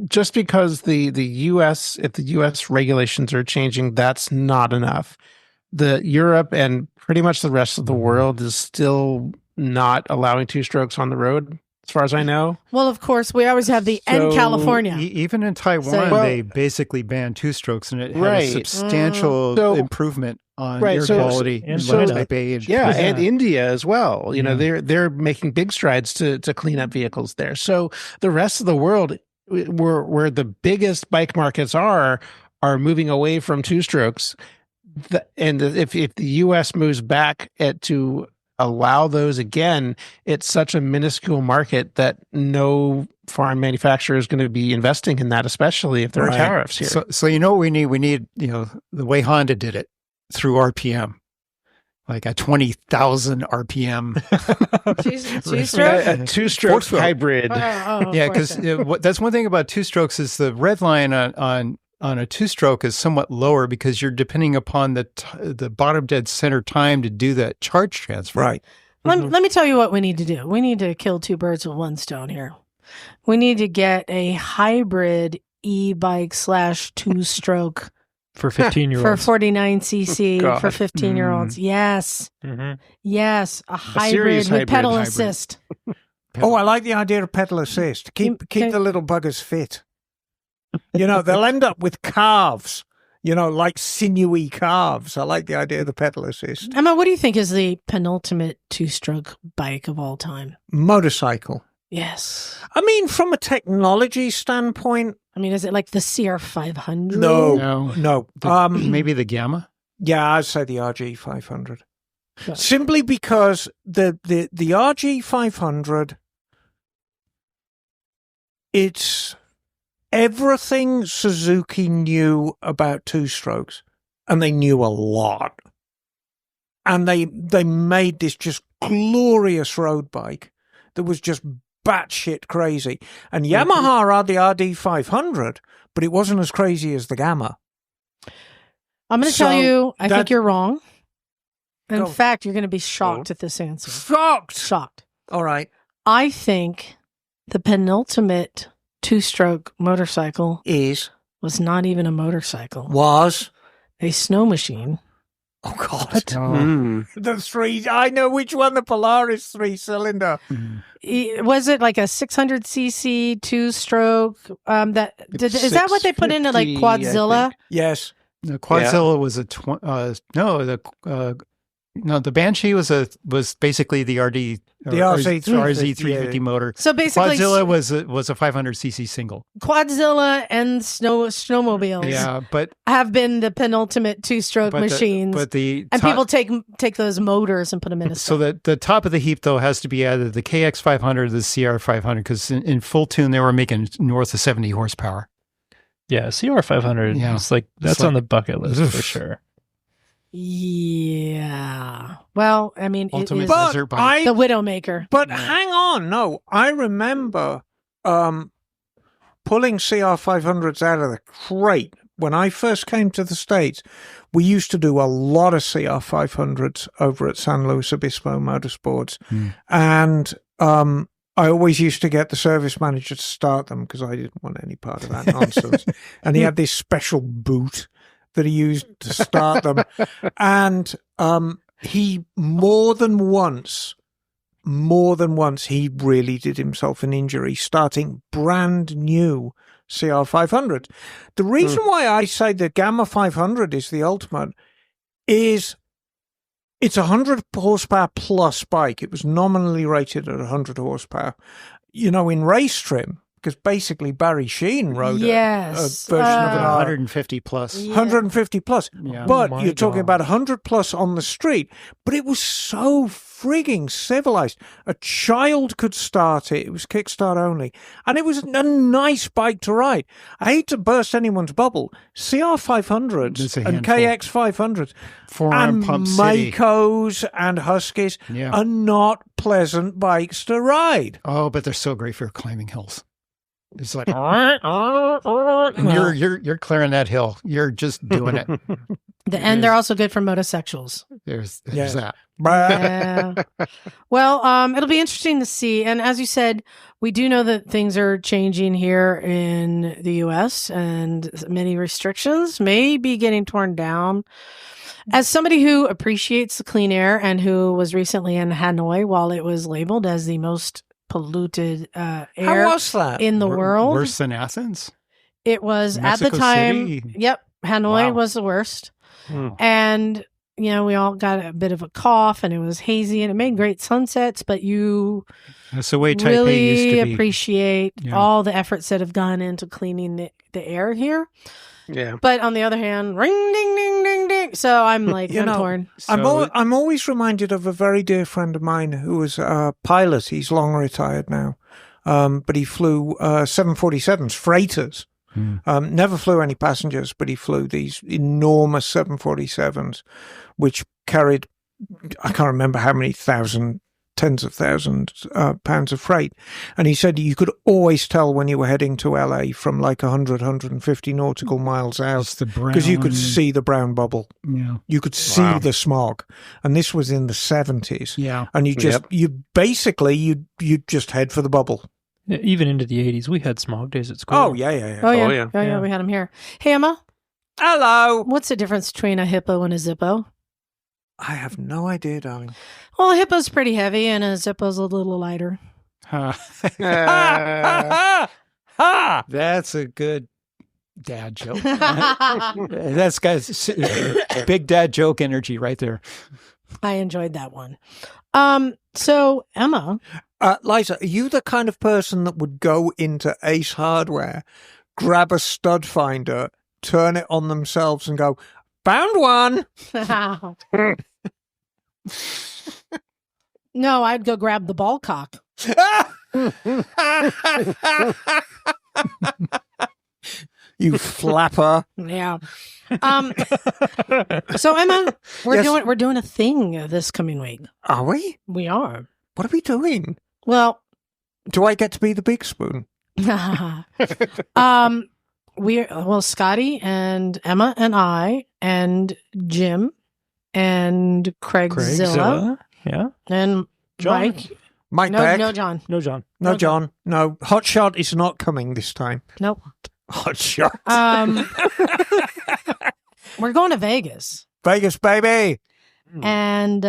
just because the U.S. if the U.S. regulations are changing, that's not enough. The Europe and pretty much the rest of the world is still not allowing two-strokes on the road. as far as I know. Well, of course, we always have the So, N California. Even in Taiwan, So- they basically banned two-strokes, and it had Right. a substantial So- improvement on Right, air so- quality and in China. Type A. And Yeah, and India as well. You know, Yeah. they're making big strides to clean up vehicles there. So the rest of the world, where the biggest bike markets are moving away from two strokes. And if the U.S. moves back to allow those again, it's such a minuscule market that no foreign manufacturer is going to be investing in that, especially if there are tariffs here. So you know what we need? We need, the way Honda did it through RPM, like a 20,000 RPM. Two-stroke? A two-stroke Four-stroke. hybrid. Yeah, because that's one thing about two-strokes is the red line on a two-stroke is somewhat lower because you're depending upon the bottom dead center time to do that charge transfer. Right. Let me tell you what we need to do. We need to kill two birds with one stone here. We need to get a hybrid e-bike / two-stroke For 15-year-olds. for 49cc God. for 15-year-olds. Yes. Mhm. Yes. A hybrid serious with hybrid. pedal Hybrid. assist. Oh, I like the idea of pedal assist. Keep Can- the little buggers fit. They'll end up with calves, like sinewy calves. I like the idea of the pedal assist. Emma, what do you think is the penultimate two-stroke bike of all time? Motorcycle. Yes. I mean, from a technology standpoint, I mean, is it like the CR500? no. Maybe the Gamma? Yeah, I'd say the RG 500. Yeah. Simply because the RG 500, it's everything Suzuki knew about two strokes, and they knew a lot. And they made this just glorious road bike that was just batshit crazy. And Yamaha had the RD 500, but it wasn't as crazy as the Gamma. I'm going to So tell you, I that- think you're wrong. In Go. fact, you're going to be shocked at this answer. Shocked. Shocked. All right. I think the penultimate two-stroke motorcycle was not even a motorcycle. Was. A snow machine. Oh, God. Mm. The three. I know which one, the Polaris 3-cylinder. Was it like a 600cc two-stroke? Is that what they put into like 650, I Quadzilla? think. Yes. The Quadzilla was the Banshee was basically the RD The RZ 350 motor. So basically, Quadzilla was a 500cc single. Quadzilla and snowmobiles Yeah, but have been the penultimate two-stroke but machines. the and top- people take those motors and put them in a so the top of the heap though has to be either the KX 500 or the CR 500 because in full tune they were making north of 70 horsepower. Yeah, CR500. Yeah. It's like that's like- on the bucket list for sure. Yeah. Well, I mean, it Ultimate is But desert bike. the Widowmaker. But hang on. No, I remember pulling CR500s out of the crate. When I first came to the States, we used to do a lot of CR500s over at San Luis Obispo Motorsports. And I always used to get the service manager to start them because I didn't want any part of that nonsense. And he had this special boot that he used to start them. And he more than once, he really did himself an injury starting brand new CR500. The reason why I say the Gamma 500 is the ultimate is it's a 100 horsepower plus bike. It was nominally rated at 100 horsepower. In race trim, because basically Barry Sheen rode a version of an 150 plus. 150 plus. Yeah. But Oh my you're talking God. about 100 plus on the street. But it was so frigging civilized. A child could start it. It was kickstart only. And it was a nice bike to ride. I hate to burst anyone's bubble. CR500s It's a and handful. KX 500s Forearm and pump city. Mecos and Huskies Yeah. are not pleasant bikes to ride. Oh, but they're so great for climbing hills. It's like, and you're clearing that hill. You're just doing it. And they're also good for motorcycles. There's Yeah. that. Yeah. Well, it'll be interesting to see. And as you said, we do know that things are changing here in the U.S. and many restrictions may be getting torn down. As somebody who appreciates the clean air and who was recently in Hanoi while it was labeled as the most polluted How air was that? in the world. Worse than Athens? It was Mexico at the time. City? Yep. Hanoi Wow. was the worst. Hmm. And, we all got a bit of a cough and it was hazy and it made great sunsets, but you That's the way Taipei really used to be. appreciate Yeah. all the efforts that have gone into cleaning the air here. Yeah. But on the other hand, ring, ding, ding, ding, ding. So I'm like, I'm torn. I'm always reminded of a very dear friend of mine who was a pilot. He's long retired now, but he flew 747s, freighters. Never flew any passengers, but he flew these enormous 747s, which carried, I can't remember how many tens of thousands pounds of freight. And he said you could always tell when you were heading to LA from like 100, 150 nautical miles out, It's the brown. because you could see the brown bubble. Yeah. You could see the smog. And this was in the 70s. Yeah. And you just, you just head for the bubble. Even into the 80s, we had smog days at school. Oh, yeah. Oh, yeah. yeah. Oh, yeah. We had them here. Hey, Emma, Hello. what's the difference between a hippo and a zippo? I have no idea, darling. Well, a hippo's pretty heavy and a zippo's a little lighter. That's a good dad joke. That's guys big dad joke energy right there. I enjoyed that one. So, Emma. Liza, are you the kind of person that would go into Ace Hardware, grab a stud finder, turn it on themselves and go, found one? No, I'd go grab the ball cock. You flapper. Yeah. So Emma, we're doing a thing this coming week. Are we? We are. What are we doing? Well, Do I get to be the big spoon? Scotty and Emma and I and Jim and Craigzilla Yeah. and John. Mike. Mike No, Beck? no, John. No, John. No, John. No. Hot Shot is not coming this time. Nope. Hot Shot. We're going to Vegas Vegas, baby. and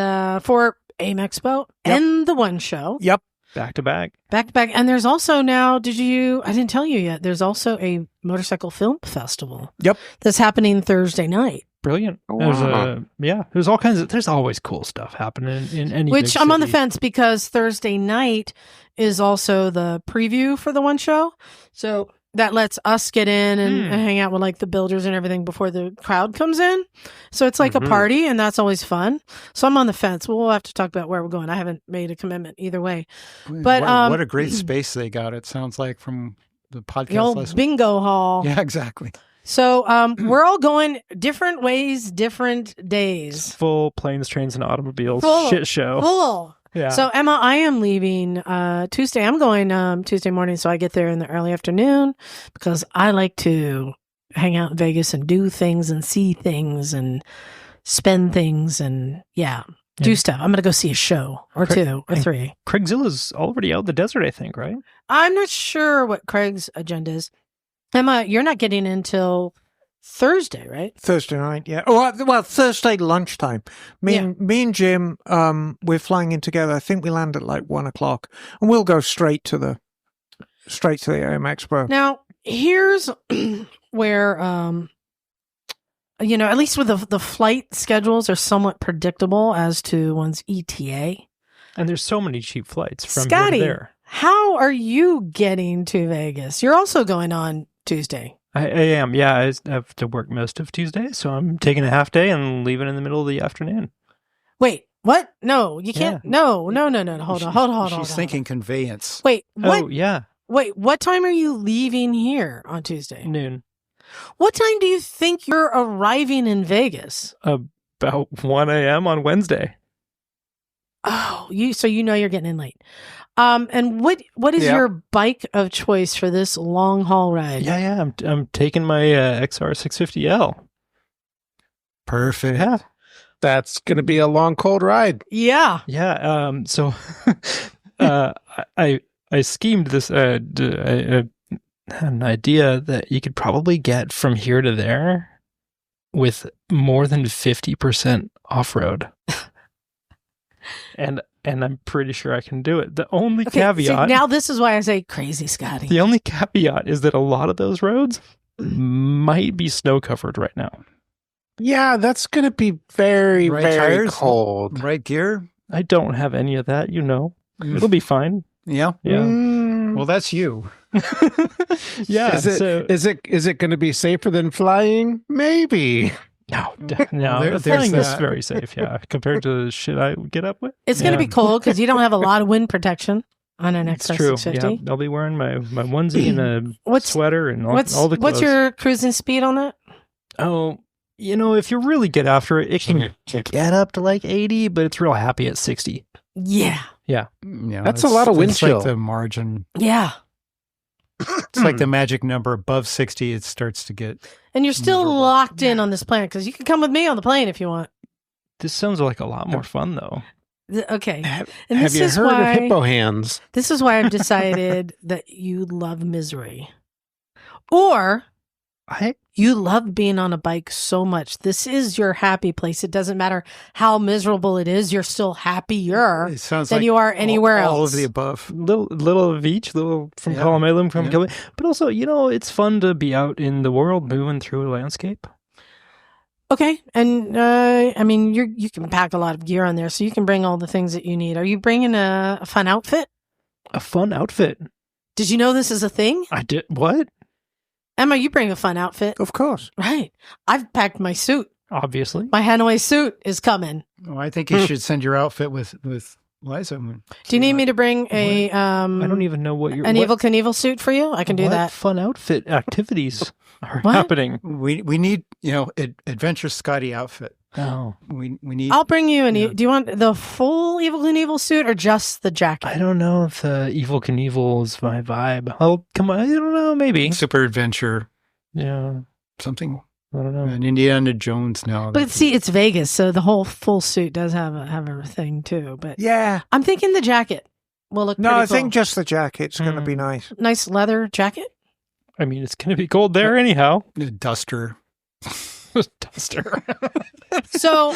for AIM Expo and the One Show. Yep. Back to back. Back to back. And there's also now, I didn't tell you yet, there's also a motorcycle film festival. Yep. That's happening Thursday night. Brilliant. There's all kinds of, there's always cool stuff happening in any Which big I'm on the city. fence because Thursday night is also the preview for the One Show. So that lets us get in and hang out with like the builders and everything before the crowd comes in. So it's like a party and that's always fun. So I'm on the fence. We'll have to talk about where we're going. I haven't made a commitment either way. But what a great space they got. It sounds like from the podcast. the old last bingo hall. Yeah, exactly. So we're all going different ways, different days. Full planes, trains, and automobiles Full. shit show. Full. Yeah. So Emma, I am leaving Tuesday. I'm going Tuesday morning, so I get there in the early afternoon because I like to hang out in Vegas and do things and see things and spend things and do stuff. I'm going to go see a show or two or three. Craigzilla's already out in the desert, I think, right? I'm not sure what Craig's agenda is. Emma, you're not getting until Thursday, right? Thursday night, yeah. Oh, well, Thursday lunchtime. Me and Jim, we're flying in together. I think we land at like 1:00, and we'll go straight to the AM Expo. Now, here's where, at least with the flight schedules are somewhat predictable as to one's ETA. And there's so many cheap flights from Scotty, here to there. how are you getting to Vegas? You're also going on Tuesday. I am, yeah. I have to work most of Tuesday, so I'm taking a half day and leaving in the middle of the afternoon. Wait, what? No, you can't. Yeah. No. Hold on. She's thinking conveyance. Wait, what? Oh, yeah. Wait, what time are you leaving here on Tuesday? Noon. What time do you think you're arriving in Vegas? About 1 a.m. on Wednesday. Oh, so you're getting in late. And what is your bike of choice for this long haul ride? Yeah. I'm taking my XR650L. Perfect. Yeah. That's going to be a long, cold ride. Yeah. Yeah. So I schemed this an idea that you could probably get from here to there with more than 50% off road. And and I'm pretty sure I can do it. The only Okay, caveat. see, now this is why I say crazy Scotty. The only caveat is that a lot of those roads might be snow covered right now. Yeah, that's going to be very, Right very tires? cold. Right gear? I don't have any of that, It'll be fine. Yeah. Yeah. Well, that's you. Yeah. Is it going to be safer than flying? Maybe. No, there's flying is that. very safe. Yeah, compared to the shit I get up with. It's going to be cold because you don't have a lot of wind protection on an It's true. XR650. Yeah, I'll be wearing my onesie and a sweater and all the clothes. What's your cruising speed on that? Oh, if you really get after it, it can get up to like 80, but it's real happy at 60. Yeah. Yeah. Yeah, That's a lot of wind it's chill. like the margin. Yeah. It's like the magic number above 60. It starts to get. And you're still miserable. locked in on this plane because you can come with me on the plane if you want. This sounds like a lot more fun, though. Okay. Have And this you is heard why of hippo hands? this is why I've decided that you love misery. Or you love being on a bike so much. This is your happy place. It doesn't matter how miserable it is. You're still happier It sounds than like you are anywhere else. all of the above. Little of each, little from Yeah. column A, little from Yeah. column B. But also, it's fun to be out in the world, moving through a landscape. Okay. And I mean, you can pack a lot of gear on there, so you can bring all the things that you need. Are you bringing a fun outfit? A fun outfit. Did you know this is a thing? I did. What? Emma, you bring a fun outfit. Of course. Right. I've packed my suit. Obviously. My Hanoi suit is coming. Oh, I think you should send your outfit with Liza. Do you need me to bring a I don't even know what you're. an what, Evel Knievel suit for you? I can do what that. fun outfit activities are What? happening. We need adventure Scotty outfit. Oh, We need. I'll bring you an. Yeah. Do you want the full Evel Knievel suit or just the jacket? I don't know if Evel Knievel is my vibe. Oh, come on. I don't know. Maybe. super adventure Yeah. something. I don't know. And Indiana Jones now. But see, it's Vegas, so the whole full suit does have a thing too. But Yeah. I'm thinking the jacket will look. No, pretty I think cool. just the jacket's going to be nice. Nice leather jacket. I mean, it's going to be cold there anyhow. Duster. Duster. So,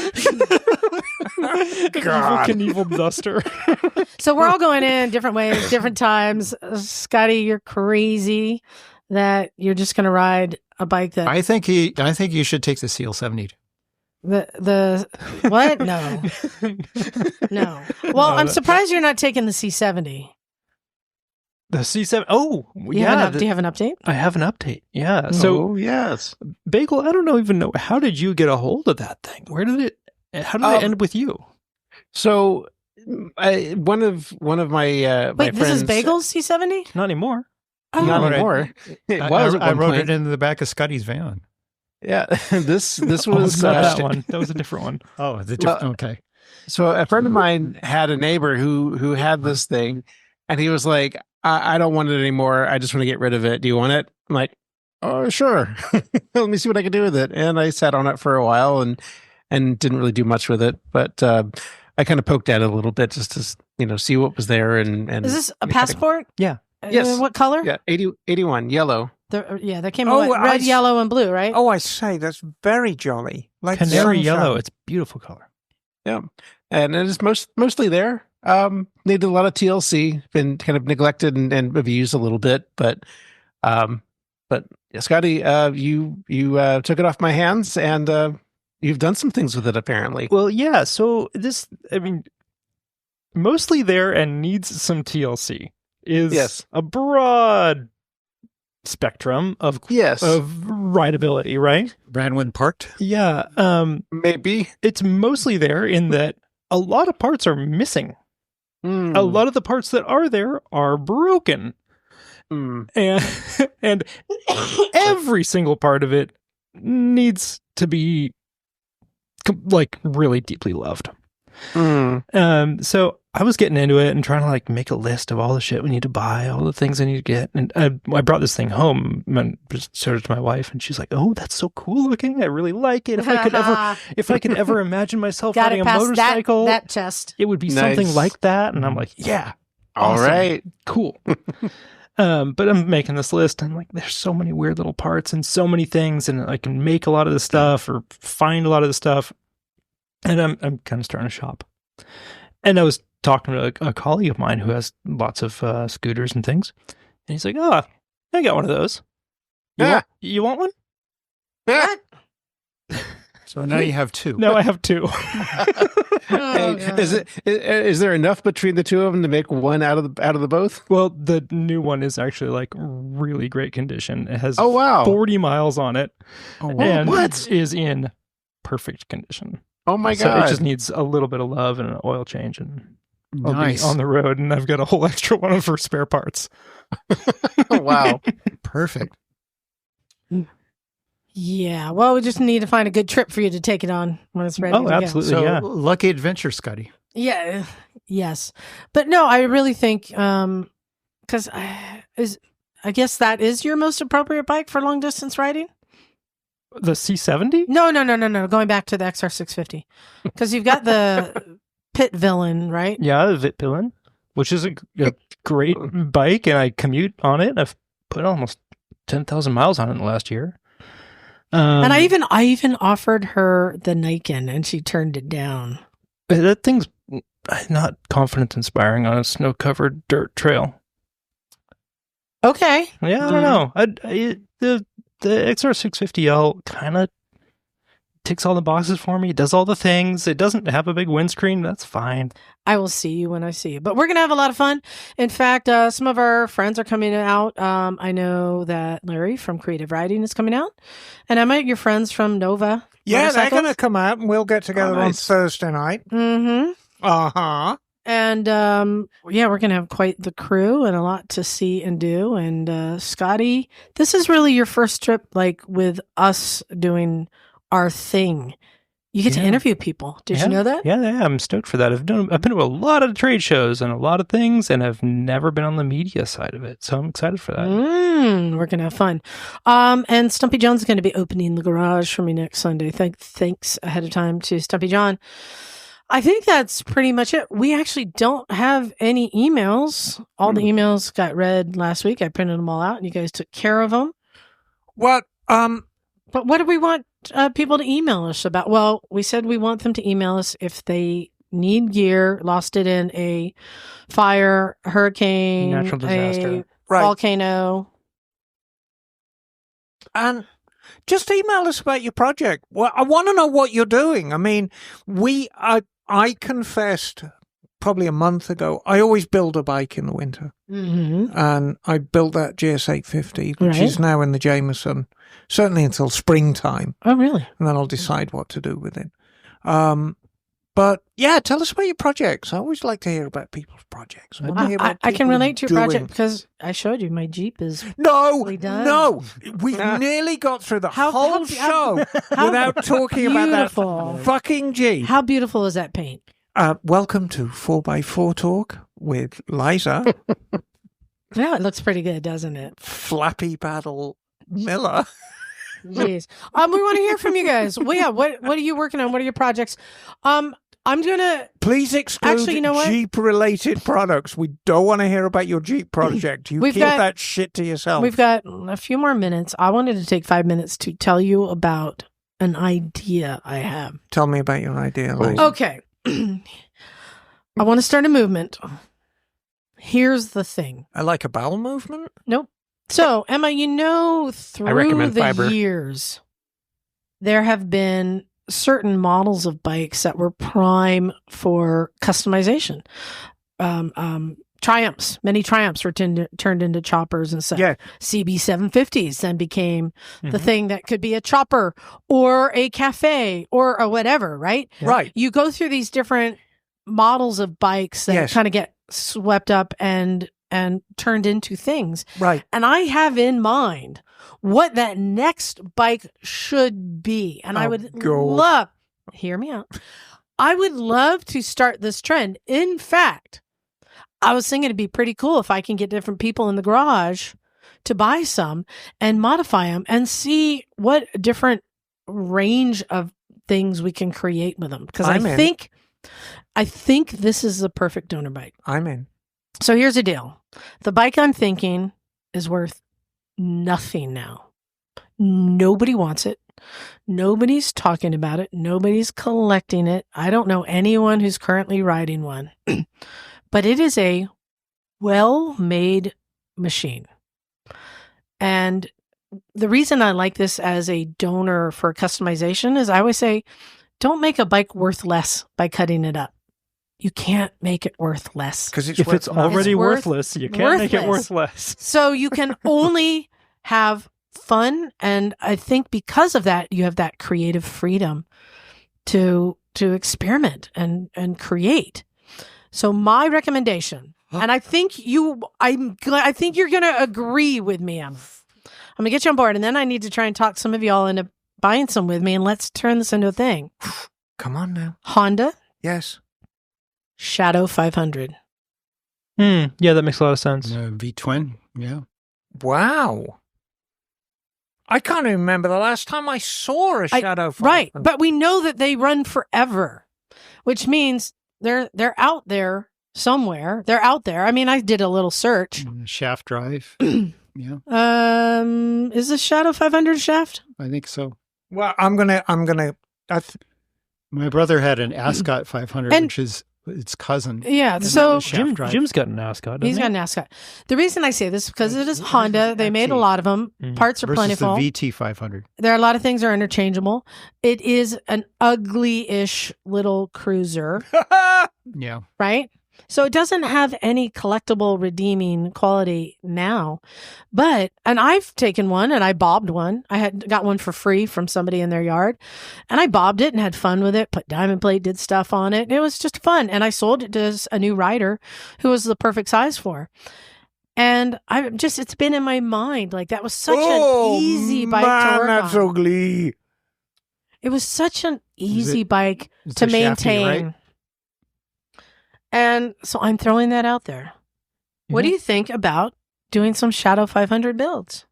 Evel Knievel duster. so we're all going in different ways, different times. Scotty, you're crazy that you're just going to ride a bike that I think you should take the Seal 70. the what? No, no. Well, I'm surprised you're not taking the C70. The C7. Oh, Do yeah. you have an update? I have an update. Yeah. So, yes. Bagel, I don't even know. How did you get a hold of that thing? How did it end with you? So, one of my my Wait, this is friends. Bagel's C70? Not anymore. Oh, Not Right. anymore. It I was at one wrote point. it into the back of Scotty's van. Yeah, this Oh, was not that one. That was a different one. Oh, okay. So a friend of mine had a neighbor who had this thing, and he was like, I don't want it anymore. I just want to get rid of it. Do you want it? I'm like, oh, sure. Let me see what I can do with it. And I sat on it for a while and didn't really do much with it. But I kind of poked at it a little bit just to see what was there. And is this a passport? Yeah. Yes. What color? Yeah, 81 yellow. That came Oh, in what? Red, yellow, and blue, right? Oh, I say, that's very jolly. Like Canary sunshine. yellow. It's a beautiful color. Yeah, and it is mostly there. Needed a lot of TLC, been kind of neglected and abused a little bit, but yeah, Scotty, you took it off my hands, and you've done some things with it apparently. Well, yeah. So mostly there and needs some TLC is Yes. a broad spectrum of rideability, right? Brandwood parked. Yeah. Maybe It's mostly there in that a lot of parts are missing. A lot of the parts that are there are broken. And every single part of it needs to be really deeply loved. So I was getting into it and trying to make a list of all the shit we need to buy, all the things I need to get. And I brought this thing home and showed it to my wife, and she's like, "Oh, that's so cool looking. I really like it. If I could ever imagine myself Got riding it a past motorcycle, that chest. it would be Nice. something like that." And I'm like, "Yeah, all awesome. right. Cool." But I'm making this list. And I'm like, there's so many weird little parts and so many things, and I can make a lot of the stuff or find a lot of the stuff. And I'm kind of starting to shop. And I was talking to a colleague of mine who has lots of scooters and things. And he's like, oh, I got one of those. You want one? What? So now you have two. No, I have two. Is there enough between the two of them to make one out of the both? Well, the new one is actually like really great condition. It has 40 miles on it. And is in perfect condition. Oh my so God. It just needs a little bit of love and an oil change, and I'll Nice. be on the road, and I've got a whole extra one for spare parts. Oh, wow. Perfect. Yeah, well, we just need to find a good trip for you to take it on when it's ready. Oh, absolutely, So yeah. lucky adventure, Scotty. Yeah, yes, but no, I really think because I guess that is your most appropriate bike for long distance riding. The C70? No. Going back to the XR650, because you've got the Pit Villain, right? Yeah, the Vit Villain, which is a great bike, and I commute on it. I've put almost 10,000 miles on it in the last year. And I even offered her the Nikon, and she turned it down. That thing's not confidence inspiring on a snow-covered dirt trail. Okay. Yeah, I don't know. The XR650L kind of ticks all the boxes for me. It does all the things. It doesn't have a big windscreen. That's fine. I will see you when I see you. But we're going to have a lot of fun. In fact, some of our friends are coming out. I know that Larry from Creative Riding is coming out. And I might your friends from Nova. Yeah, they're going to come out and we'll get together on Thursday night. Mm-hmm. Uh-huh. And yeah, we're going to have quite the crew and a lot to see and do. And Scotty, this is really your first trip like with us doing our thing. You get to interview people. Did you know that? Yeah, I'm stoked for that. I've been to a lot of trade shows and a lot of things, and I've never been on the media side of it. So I'm excited for that. We're going to have fun. And Stumpy John's going to be opening the garage for me next Sunday. Thanks ahead of time to Stumpy John. I think that's pretty much it. We actually don't have any emails. All the emails got read last week. I printed them all out, and you guys took care of them. What? But what do we want people to email us about? Well, we said we want them to email us if they need gear, lost it in a fire, hurricane, natural disaster, volcano. And just email us about your project. Well, I want to know what you're doing. I mean, I confessed probably a month ago, I always build a bike in the winter. Mm-hmm. And I built that GS850, which is now in the Jameson, certainly until springtime. Oh, really? And then I'll decide what to do with it. But yeah, tell us about your projects. I always like to hear about people's projects. I can relate to your project because I showed you my Jeep is done. No, we nearly got through the whole show without talking about that fucking Jeep. How beautiful is that paint? Welcome to 4x4 Talk with Liza. Yeah, it looks pretty good, doesn't it? Flappy Paddle Miller. Jeez. We want to hear from you guys. Well, yeah, what are you working on? What are your projects? I'm gonna please exclude Jeep-related products. We don't want to hear about your Jeep project. You keep that shit to yourself. We've got a few more minutes. I wanted to take 5 minutes to tell you about an idea I have. Tell me about your idea, Liza. Okay. I want to start a movement. Here's the thing. I like a bowel movement? Nope. So, Emma, through the years, there have been certain models of bikes that were prime for customization. Triumphs, many Triumphs were turned into choppers and stuff. Yeah. CB750s then became the thing that could be a chopper or a cafe or a whatever, right? Yeah. Right. You go through these different models of bikes that kind of get swept up and turned into things. Right. And I have in mind what that next bike should be. And I would love, hear me out. I would love to start this trend. In fact, I was thinking it'd be pretty cool if I can get different people in the garage to buy some and modify them and see what different range of things we can create with them. Because I think this is the perfect donor bike. I'm in. So here's the deal. The bike I'm thinking is worth nothing now. Nobody wants it. Nobody's talking about it. Nobody's collecting it. I don't know anyone who's currently riding one. But it is a well-made machine. And the reason I like this as a donor for customization is I always say, don't make a bike worth less by cutting it up. You can't make it worth less. Because if it's already worthless, you can't make it worth less. So you can only have fun. And I think because of that, you have that creative freedom to experiment and create. So my recommendation, and I think you're going to agree with me, Emma. I'm going to get you on board, and then I need to try and talk some of y'all into buying some with me, and let's turn this into a thing. Come on now. Honda. Yes. Shadow 500. Yeah, that makes a lot of sense. V-twin, yeah. Wow. I can't even remember the last time I saw a Shadow 500. Right, but we know that they run forever, which means they're out there somewhere. They're out there. I mean, I did a little search. Shaft drive. Yeah. Is the Shadow 500 shaft? I think so. Well, I'm gonna. My brother had an Ascot 500, which is its cousin. Yeah. So Jim's got an Ascot. He's got an Ascot. The reason I say this is because it is Honda. They made a lot of them. Parts are versus plentiful. The VT 500. There are a lot of things that are interchangeable. It is an ugly-ish little cruiser. Yeah. Right? So it doesn't have any collectible redeeming quality now. And I've taken one and I bobbed one. I had got one for free from somebody in their yard. And I bobbed it and had fun with it, put diamond plate, did stuff on it. It was just fun. And I sold it to a new rider who was the perfect size for. And it's been in my mind. Like, that was such an easy bike to work that's on. ugly. It was such an easy bike to maintain. Shafty, right? And so I'm throwing that out there. What do you think about doing some Shadow 500 builds?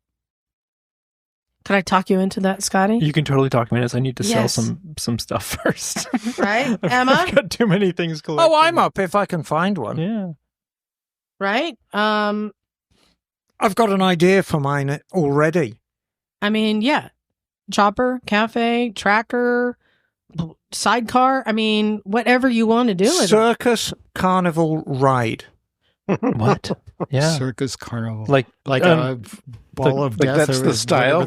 Could I talk you into that, Scotty? You can totally talk me into this. I need to sell some stuff first. Right? Emma? I've got too many things collected. Oh, I'm up if I can find one. Yeah. Right? I've got an idea for mine already. I mean, yeah. Chopper, cafe, tracker, sidecar. I mean, whatever you want to do with Circus Carnival Ride. What? Yeah. Circus Carnival. Like a ball of death. That's the style.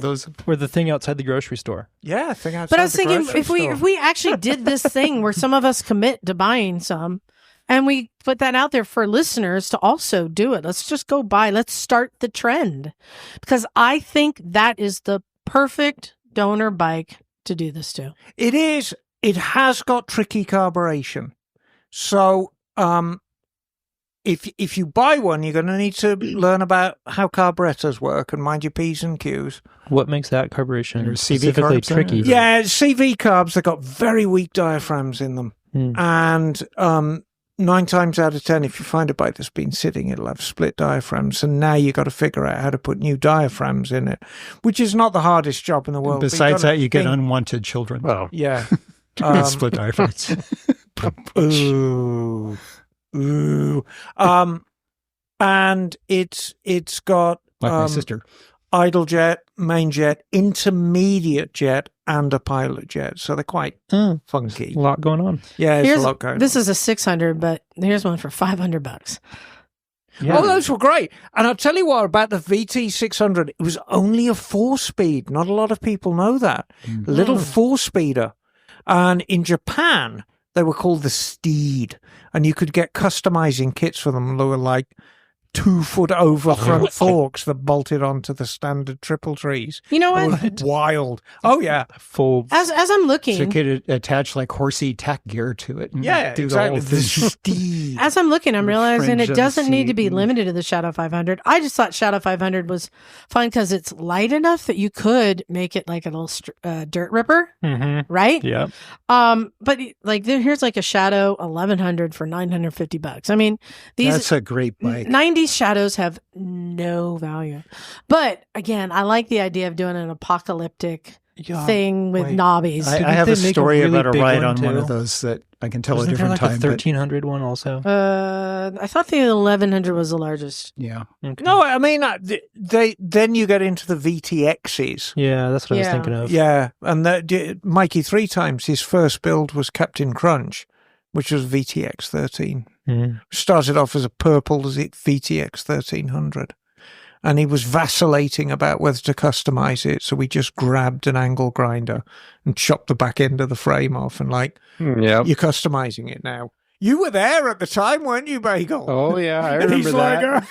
Or the thing outside the grocery store. Yeah, I think outside. But I was thinking, if we actually did this thing where some of us commit to buying some, and we put that out there for listeners to also do it. Let's just go buy. Let's start the trend, because I think that is the perfect donor bike to do this to. It is. It has got tricky carburation. So, if you buy one, you're going to need to learn about how carburetors work and mind your P's and Q's. What makes that carburation There's CV specifically carbs in tricky? it? Yeah, CV carbs, they've got very weak diaphragms in them. And 9 times out of 10, if you find a bike that's been sitting, it'll have split diaphragms. And now you've got to figure out how to put new diaphragms in it, which is not the hardest job in the world. Besides that, you get unwanted children. Oh, yeah. Split diaphragms. Ooh. And it's got Like my sister. idle jet, main jet, intermediate jet, and a pilot jet. So they're quite funky. A lot going on. Yeah, there's a lot going on. This is a 600, but here's one for $500. Yeah. Oh, those were great. And I'll tell you what about the VT600. It was only a 4-speed. Not a lot of people know that. A little 4-speeder. And in Japan, they were called the Steed. And you could get customizing kits for them. They were like 2-foot over front forks that bolted onto the standard triple trees. You know what? It was wild. Oh, yeah. Full. As I'm looking, So you could attach like horsey tack gear to it. And Yeah, do exactly. the whole The thing. Steed. as I'm looking, I'm realizing fringe it of the doesn't need to seat be and- limited to the Shadow 500. I just thought Shadow 500 was fun because it's light enough that you could make it like a little dirt ripper, right? Yeah. But like here's like a Shadow 1100 for $950. I mean, these That's a great bike. 90s Shadows have no value. But again, I like the idea of doing an apocalyptic thing with knobbies. I have a story about a ride on one of those that I can tell Wasn't a different there like time. a 1300 one also? I thought the 1100 was the largest. Yeah. Okay. No, I mean, then you get into the VTXs. Yeah, that's what I was Yeah. thinking of. Yeah, and Mikey 3 times, his first build was Captain Crunch, which was VTX 13. Mhm. Started off as a purple VTX 1300. And he was vacillating about whether to customize it, so we just grabbed an angle grinder and chopped the back end of the frame off and Yep. you're customizing it now. You were there at the time, weren't you, Bagel? Oh, yeah, I And remember he's that. like,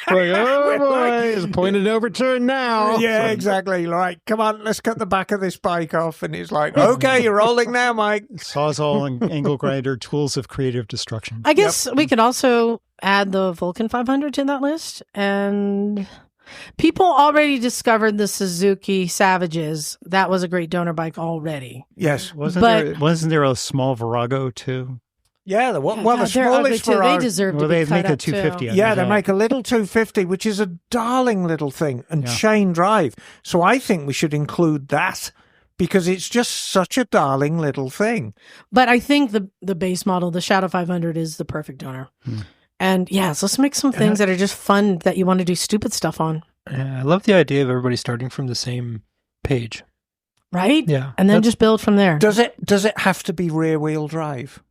Oh, boy, it's pointed overturn now. yeah, exactly. Like, come on, let's cut the back of this bike off. And he's like, okay, you're rolling now, Mike. Sawzall and angle grinder, tools of creative destruction. I guess we could also add the Vulcan 500 to that list. And people already discovered the Suzuki Savages. That was a great donor bike already. Yes. Wasn't there a small Virago too? Yeah, the God, smallest they're ugly too. They Ferrari. deserve to Well, be they cut make a up, too. 250. Yeah, they make a little 250, which is a darling little thing, and Yeah. chain drive. So I think we should include that because it's just such a darling little thing. But I think the base model, the Shadow 500, is the perfect donor. And yes, let's make some things that are just fun that you want to do stupid stuff on. Yeah, I love the idea of everybody starting from the same page. Right? Yeah. And then That's- just build from there. Does it have to be rear wheel drive?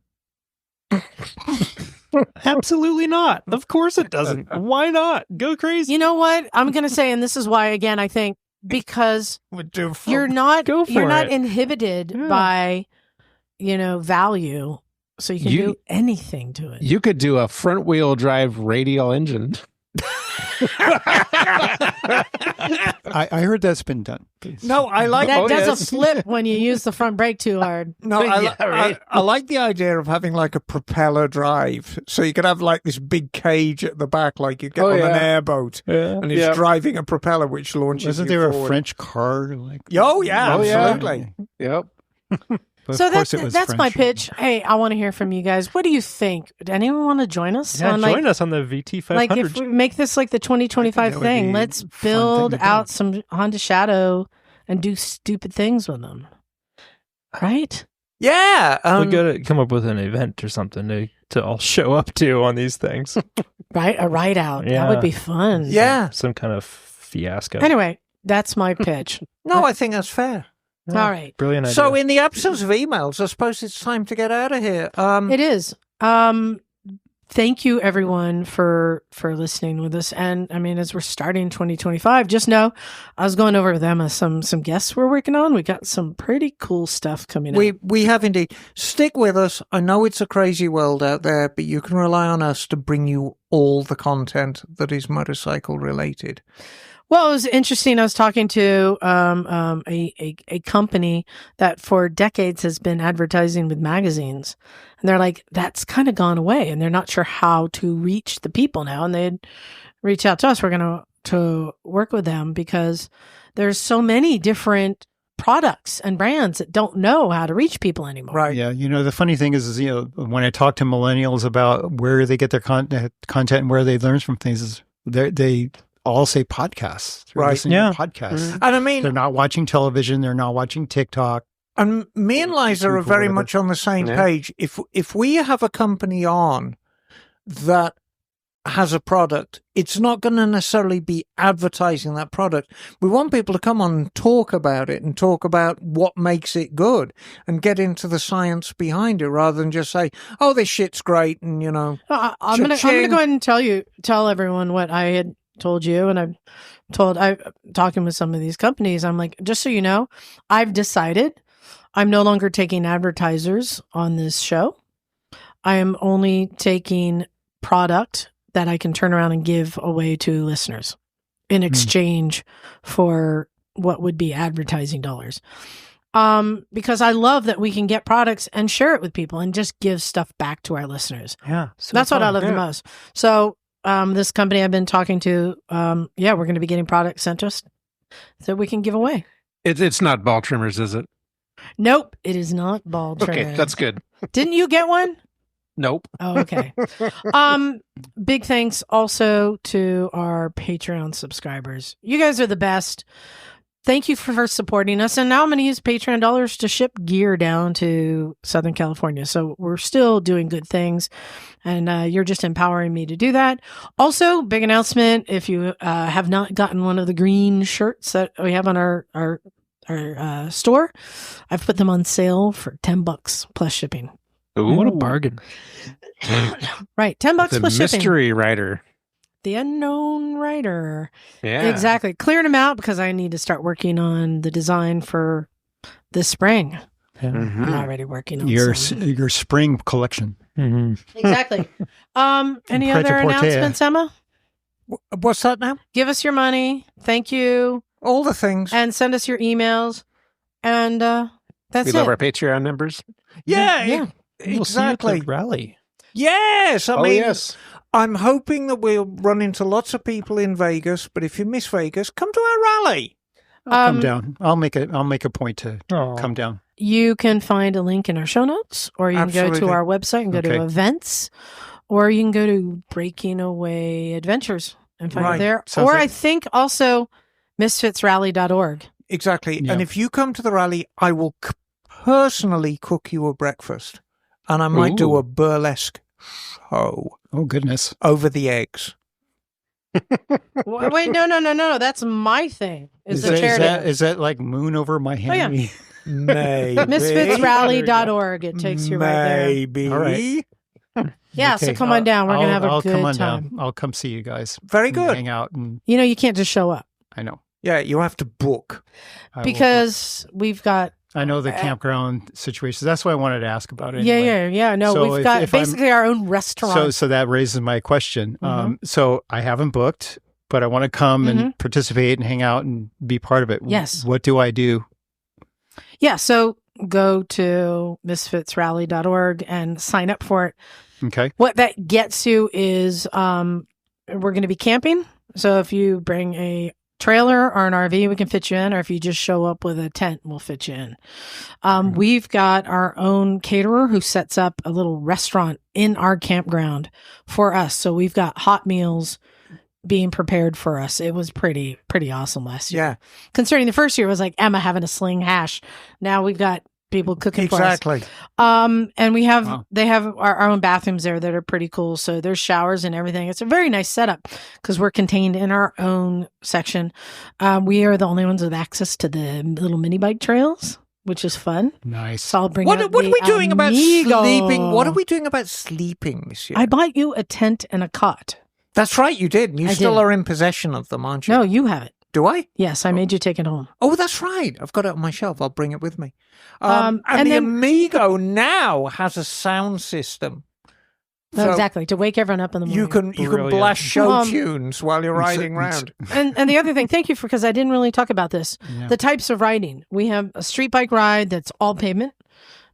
Absolutely not. Of course it doesn't. Why not? Go crazy. You know what? I'm going to say, and this is why, again, I think because Would do you're not Go for you're not it. inhibited Yeah. by, value. So you can do anything to it. You could do a front wheel drive radial engine. I heard that's been done. No, I like That does yes. a flip when you use the front brake too hard. No, Yeah, right. I like the idea of having like a propeller drive. So you could have like this big cage at the back, like you get Oh, on an yeah. airboat, Yeah. and it's driving a propeller which launches. Wasn't you there forward. a French car? Like, Oh yeah, Oh, yeah. absolutely. Yep. But So of course that's it was that's my French. pitch. Hey, I want to hear from you guys. What do you think? Would anyone want to join us? Yeah, on, join us on the VT 500. Like if we make this like the 2025 that would thing, be let's a fun thing build to do. out some Honda Shadow and do stupid things with them. Right? Yeah, we got to come up with an event or something to all show up to on these things. Right? A ride out. That Yeah. would be fun. yeah. Some kind of fiasco. Anyway, that's my pitch. No, I think that's fair. All right. Brilliant idea. So, in the absence of emails, I suppose it's time to get out of here. It is. Thank you everyone for listening with us. And I mean, as we're starting 2025, just know I was going over with Emma some guests we're working on. We got some pretty cool stuff coming up. We have indeed. Stick with us. I know it's a crazy world out there, but you can rely on us to bring you all the content that is motorcycle related. Well, it was interesting. I was talking to a company that for decades has been advertising with magazines, and they're like, that's kind of gone away, and they're not sure how to reach the people now. And they'd reach out to us. We're going to work with them because there's so many different products and brands that don't know how to reach people anymore. Right. Yeah, the funny thing is, when I talk to millennials about where they get their content and where they learn from things, is they all say podcasts. They're Right. listening Yeah. to podcasts. And I mean, They're not watching television. They're not watching TikTok. and me and Liza are very whatever. much on the same Yeah. page. If we have a company on that has a product, it's not going to necessarily be advertising that product. We want people to come on and talk about it and talk about what makes it good and get into the science behind it rather than just say, oh, this shit's great. And, I'm gonna go ahead and tell everyone what I had told you, and I'm talking with some of these companies. I'm like, just so you know, I've decided I'm no longer taking advertisers on this show. I am only taking product that I can turn around and give away to listeners in exchange for what would be advertising dollars. Because I love that we can get products and share it with people and just give stuff back to our listeners. yeah, That's what I love the most. So this company I've been talking to, we're going to be getting products sent to us that we can give away. It's not ball trimmers, is it? Nope, it is not ball trim. Okay, that's good. Didn't you get one? Nope. Oh, okay. Big thanks also to our Patreon subscribers. You guys are the best. thank you for supporting us. And now I'm going to use Patreon dollars to ship gear down to Southern California. So we're still doing good things. And you're just empowering me to do that. Also, big announcement. If you have not gotten one of the green shirts that we have on our store, I've put them on sale for $10 plus shipping. Ooh, what a bargain. Right. $10 plus shipping. Mystery rider. The unknown writer. Yeah. Exactly. Cleared them out because I need to start working on the design for this spring. Yeah. I'm already working on your some. spring collection. Mm-hmm. Exactly. Any other announcements, Emma? What's that now? Give us your money. Thank you. All the things. And send us your emails. And that's We it. love our Patreon members. Yeah. We'll see you at Exactly. the rally. Yes. I Oh, mean, yes. I'm hoping that we'll run into lots of people in Vegas, but if you miss Vegas, come to our rally. I'll come down. I'll make a point to Aw. come down. You can find a link in our show notes, or you can go Absolutely. to our website and go to Okay. events, or you can go to Breaking Away Adventures and find Right. it there. Sounds Or like- I think also misfitsrally.org. Exactly. Yeah. And if you come to the rally, I will personally cook you a breakfast. And I might do Ooh. a burlesque show Oh goodness. over the eggs. Wait, no. That's my thing. Is the charity. Is that like moon over my yeah. hand? Maybe. Misfitsrally.org. It takes you right there. Maybe. All right. Yeah, so come on down. We're going to have a I'll good come on time. down. I'll come see you guys. Very and good. Hang out, and You know, you can't just show up I know. Yeah, you have to book. I will- because we've got. I know the campground situation. That's why I wanted to ask about it. Anyway. Yeah. No, So we've if- got if I'm- basically our own restaurant. So that raises my question. Mhm. So I haven't booked, but I want to come Mhm. and participate and hang out and be part of it. Yes. What do I do? Yeah, so go to misfitsrally.org and sign up for it. Okay. What that gets you is we're going to be camping. So if you bring a trailer or an RV, we can fit you in. Or if you just show up with a tent, we'll fit you in. We've got our own caterer who sets up a little restaurant in our campground for us. So we've got hot meals being prepared for us. It was pretty awesome last year. Yeah, Concerning the first year, it was like Emma having a sling hash. Now we've got people cooking for us. exactly. And we have, Wow. they have our own bathrooms there that are pretty cool. So there's showers and everything. It's a very nice setup because we're contained in our own section. We are the only ones with access to the little mini bike trails, which is fun. Nice. So I'll bring What out are the we doing about Amigo. sleeping? What are we doing about sleeping this year? I bought you a tent and a cot. That's right, you did. And you I still did. are in possession of them, aren't you? No, you have it. Do I? Yes, I made you take it home. Oh, that's right. I've got it on my shelf. I'll bring it with me. And and the then- Amigo now has a sound system. No, So exactly. To wake everyone up in the morning. You can Brilliant. blast show Um, tunes while you're riding around. And the other thing, thank you because I didn't really talk about this. Yeah. The types of riding. We have a street bike ride that's all pavement.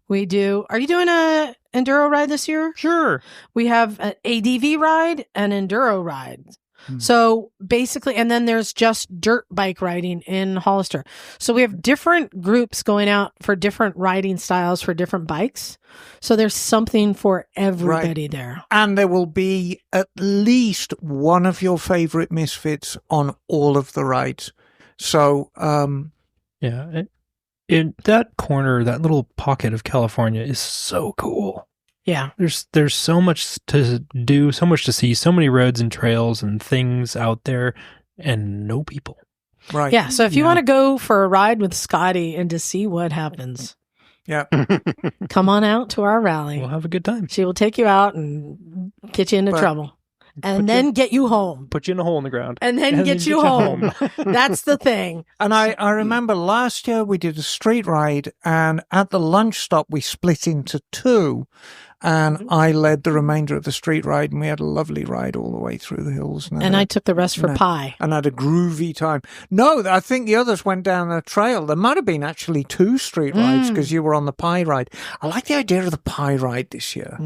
We do. Are you doing a enduro ride this year? Sure. We have an ADV ride and enduro ride. Hmm. So basically, and then there's just dirt bike riding in Hollister. So we have different groups going out for different riding styles for different bikes. So there's something for everybody there. And there will be at least one of your favorite misfits on all of the rides. So, Yeah. In that corner, that little pocket of California is so cool. Yeah. There's so much to do, so much to see, so many roads and trails and things out there, and no people. right. Yeah. So if you Yeah. want to go for a ride with Scotty and to see what happens, Yeah. come on out to our rally. We'll have a good time. She will take you out and get you into But- trouble and Put then you- get you home. Put you in a hole in the ground. And then get you home. That's the thing. And I remember last year we did a street ride, and at the lunch stop we split into two, and I led the remainder of the street ride, and we had a lovely ride all the way through the hills. And I took the rest for No. pie. and had a groovy time. No, I think the others went down a trail. There might have been actually two street rides because you were on the pie ride. I like the idea of the pie ride this year.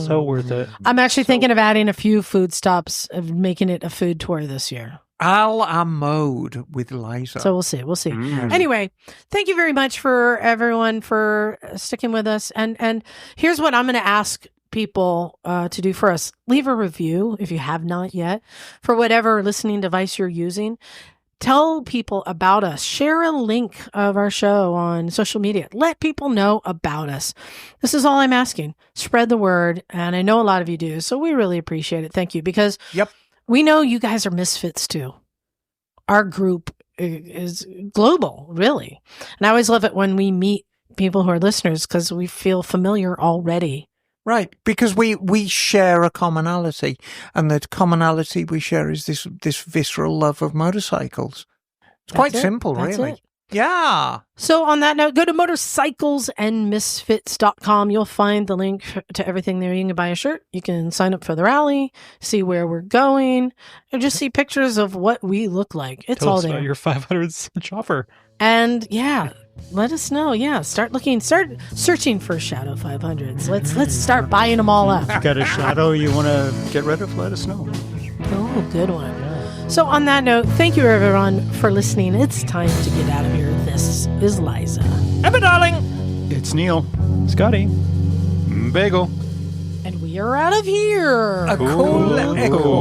So worth it. I'm actually thinking of adding a few food stops, of making it a food tour this year. A la mode with Liza. So we'll see. We'll see. Mm. Anyway, thank you very much for everyone for sticking with us. And here's what I'm going to ask people to do for us. Leave a review if you have not yet for whatever listening device you're using. Tell people about us. Share a link of our show on social media. Let people know about us. This is all I'm asking. Spread the word. And I know a lot of you do. So we really appreciate it. Thank you. Because we know you guys are misfits too. Our group is global, really. And I always love it when we meet people who are listeners because we feel familiar already. Right, because we share a commonality, and the commonality we share is this visceral love of motorcycles. It's quite simple, really. It. Yeah. So on that note, go to motorcyclesandmisfits.com. You'll find the link to everything there. You can buy a shirt. You can sign up for the rally, see where we're going, and just see pictures of what we look like. It's Tell all us there. About your 500 chopper. And let us know. Yeah, start searching for Shadow 500s. Let's start buying them all up. Got a Shadow you want to get rid of? Let us know. Oh, good one. So on that note, thank you everyone for listening. It's time to get out of here. This is Liza. Emma, darling. It's Neil. Scotty. Bagel. And we are out of here. A cool echo.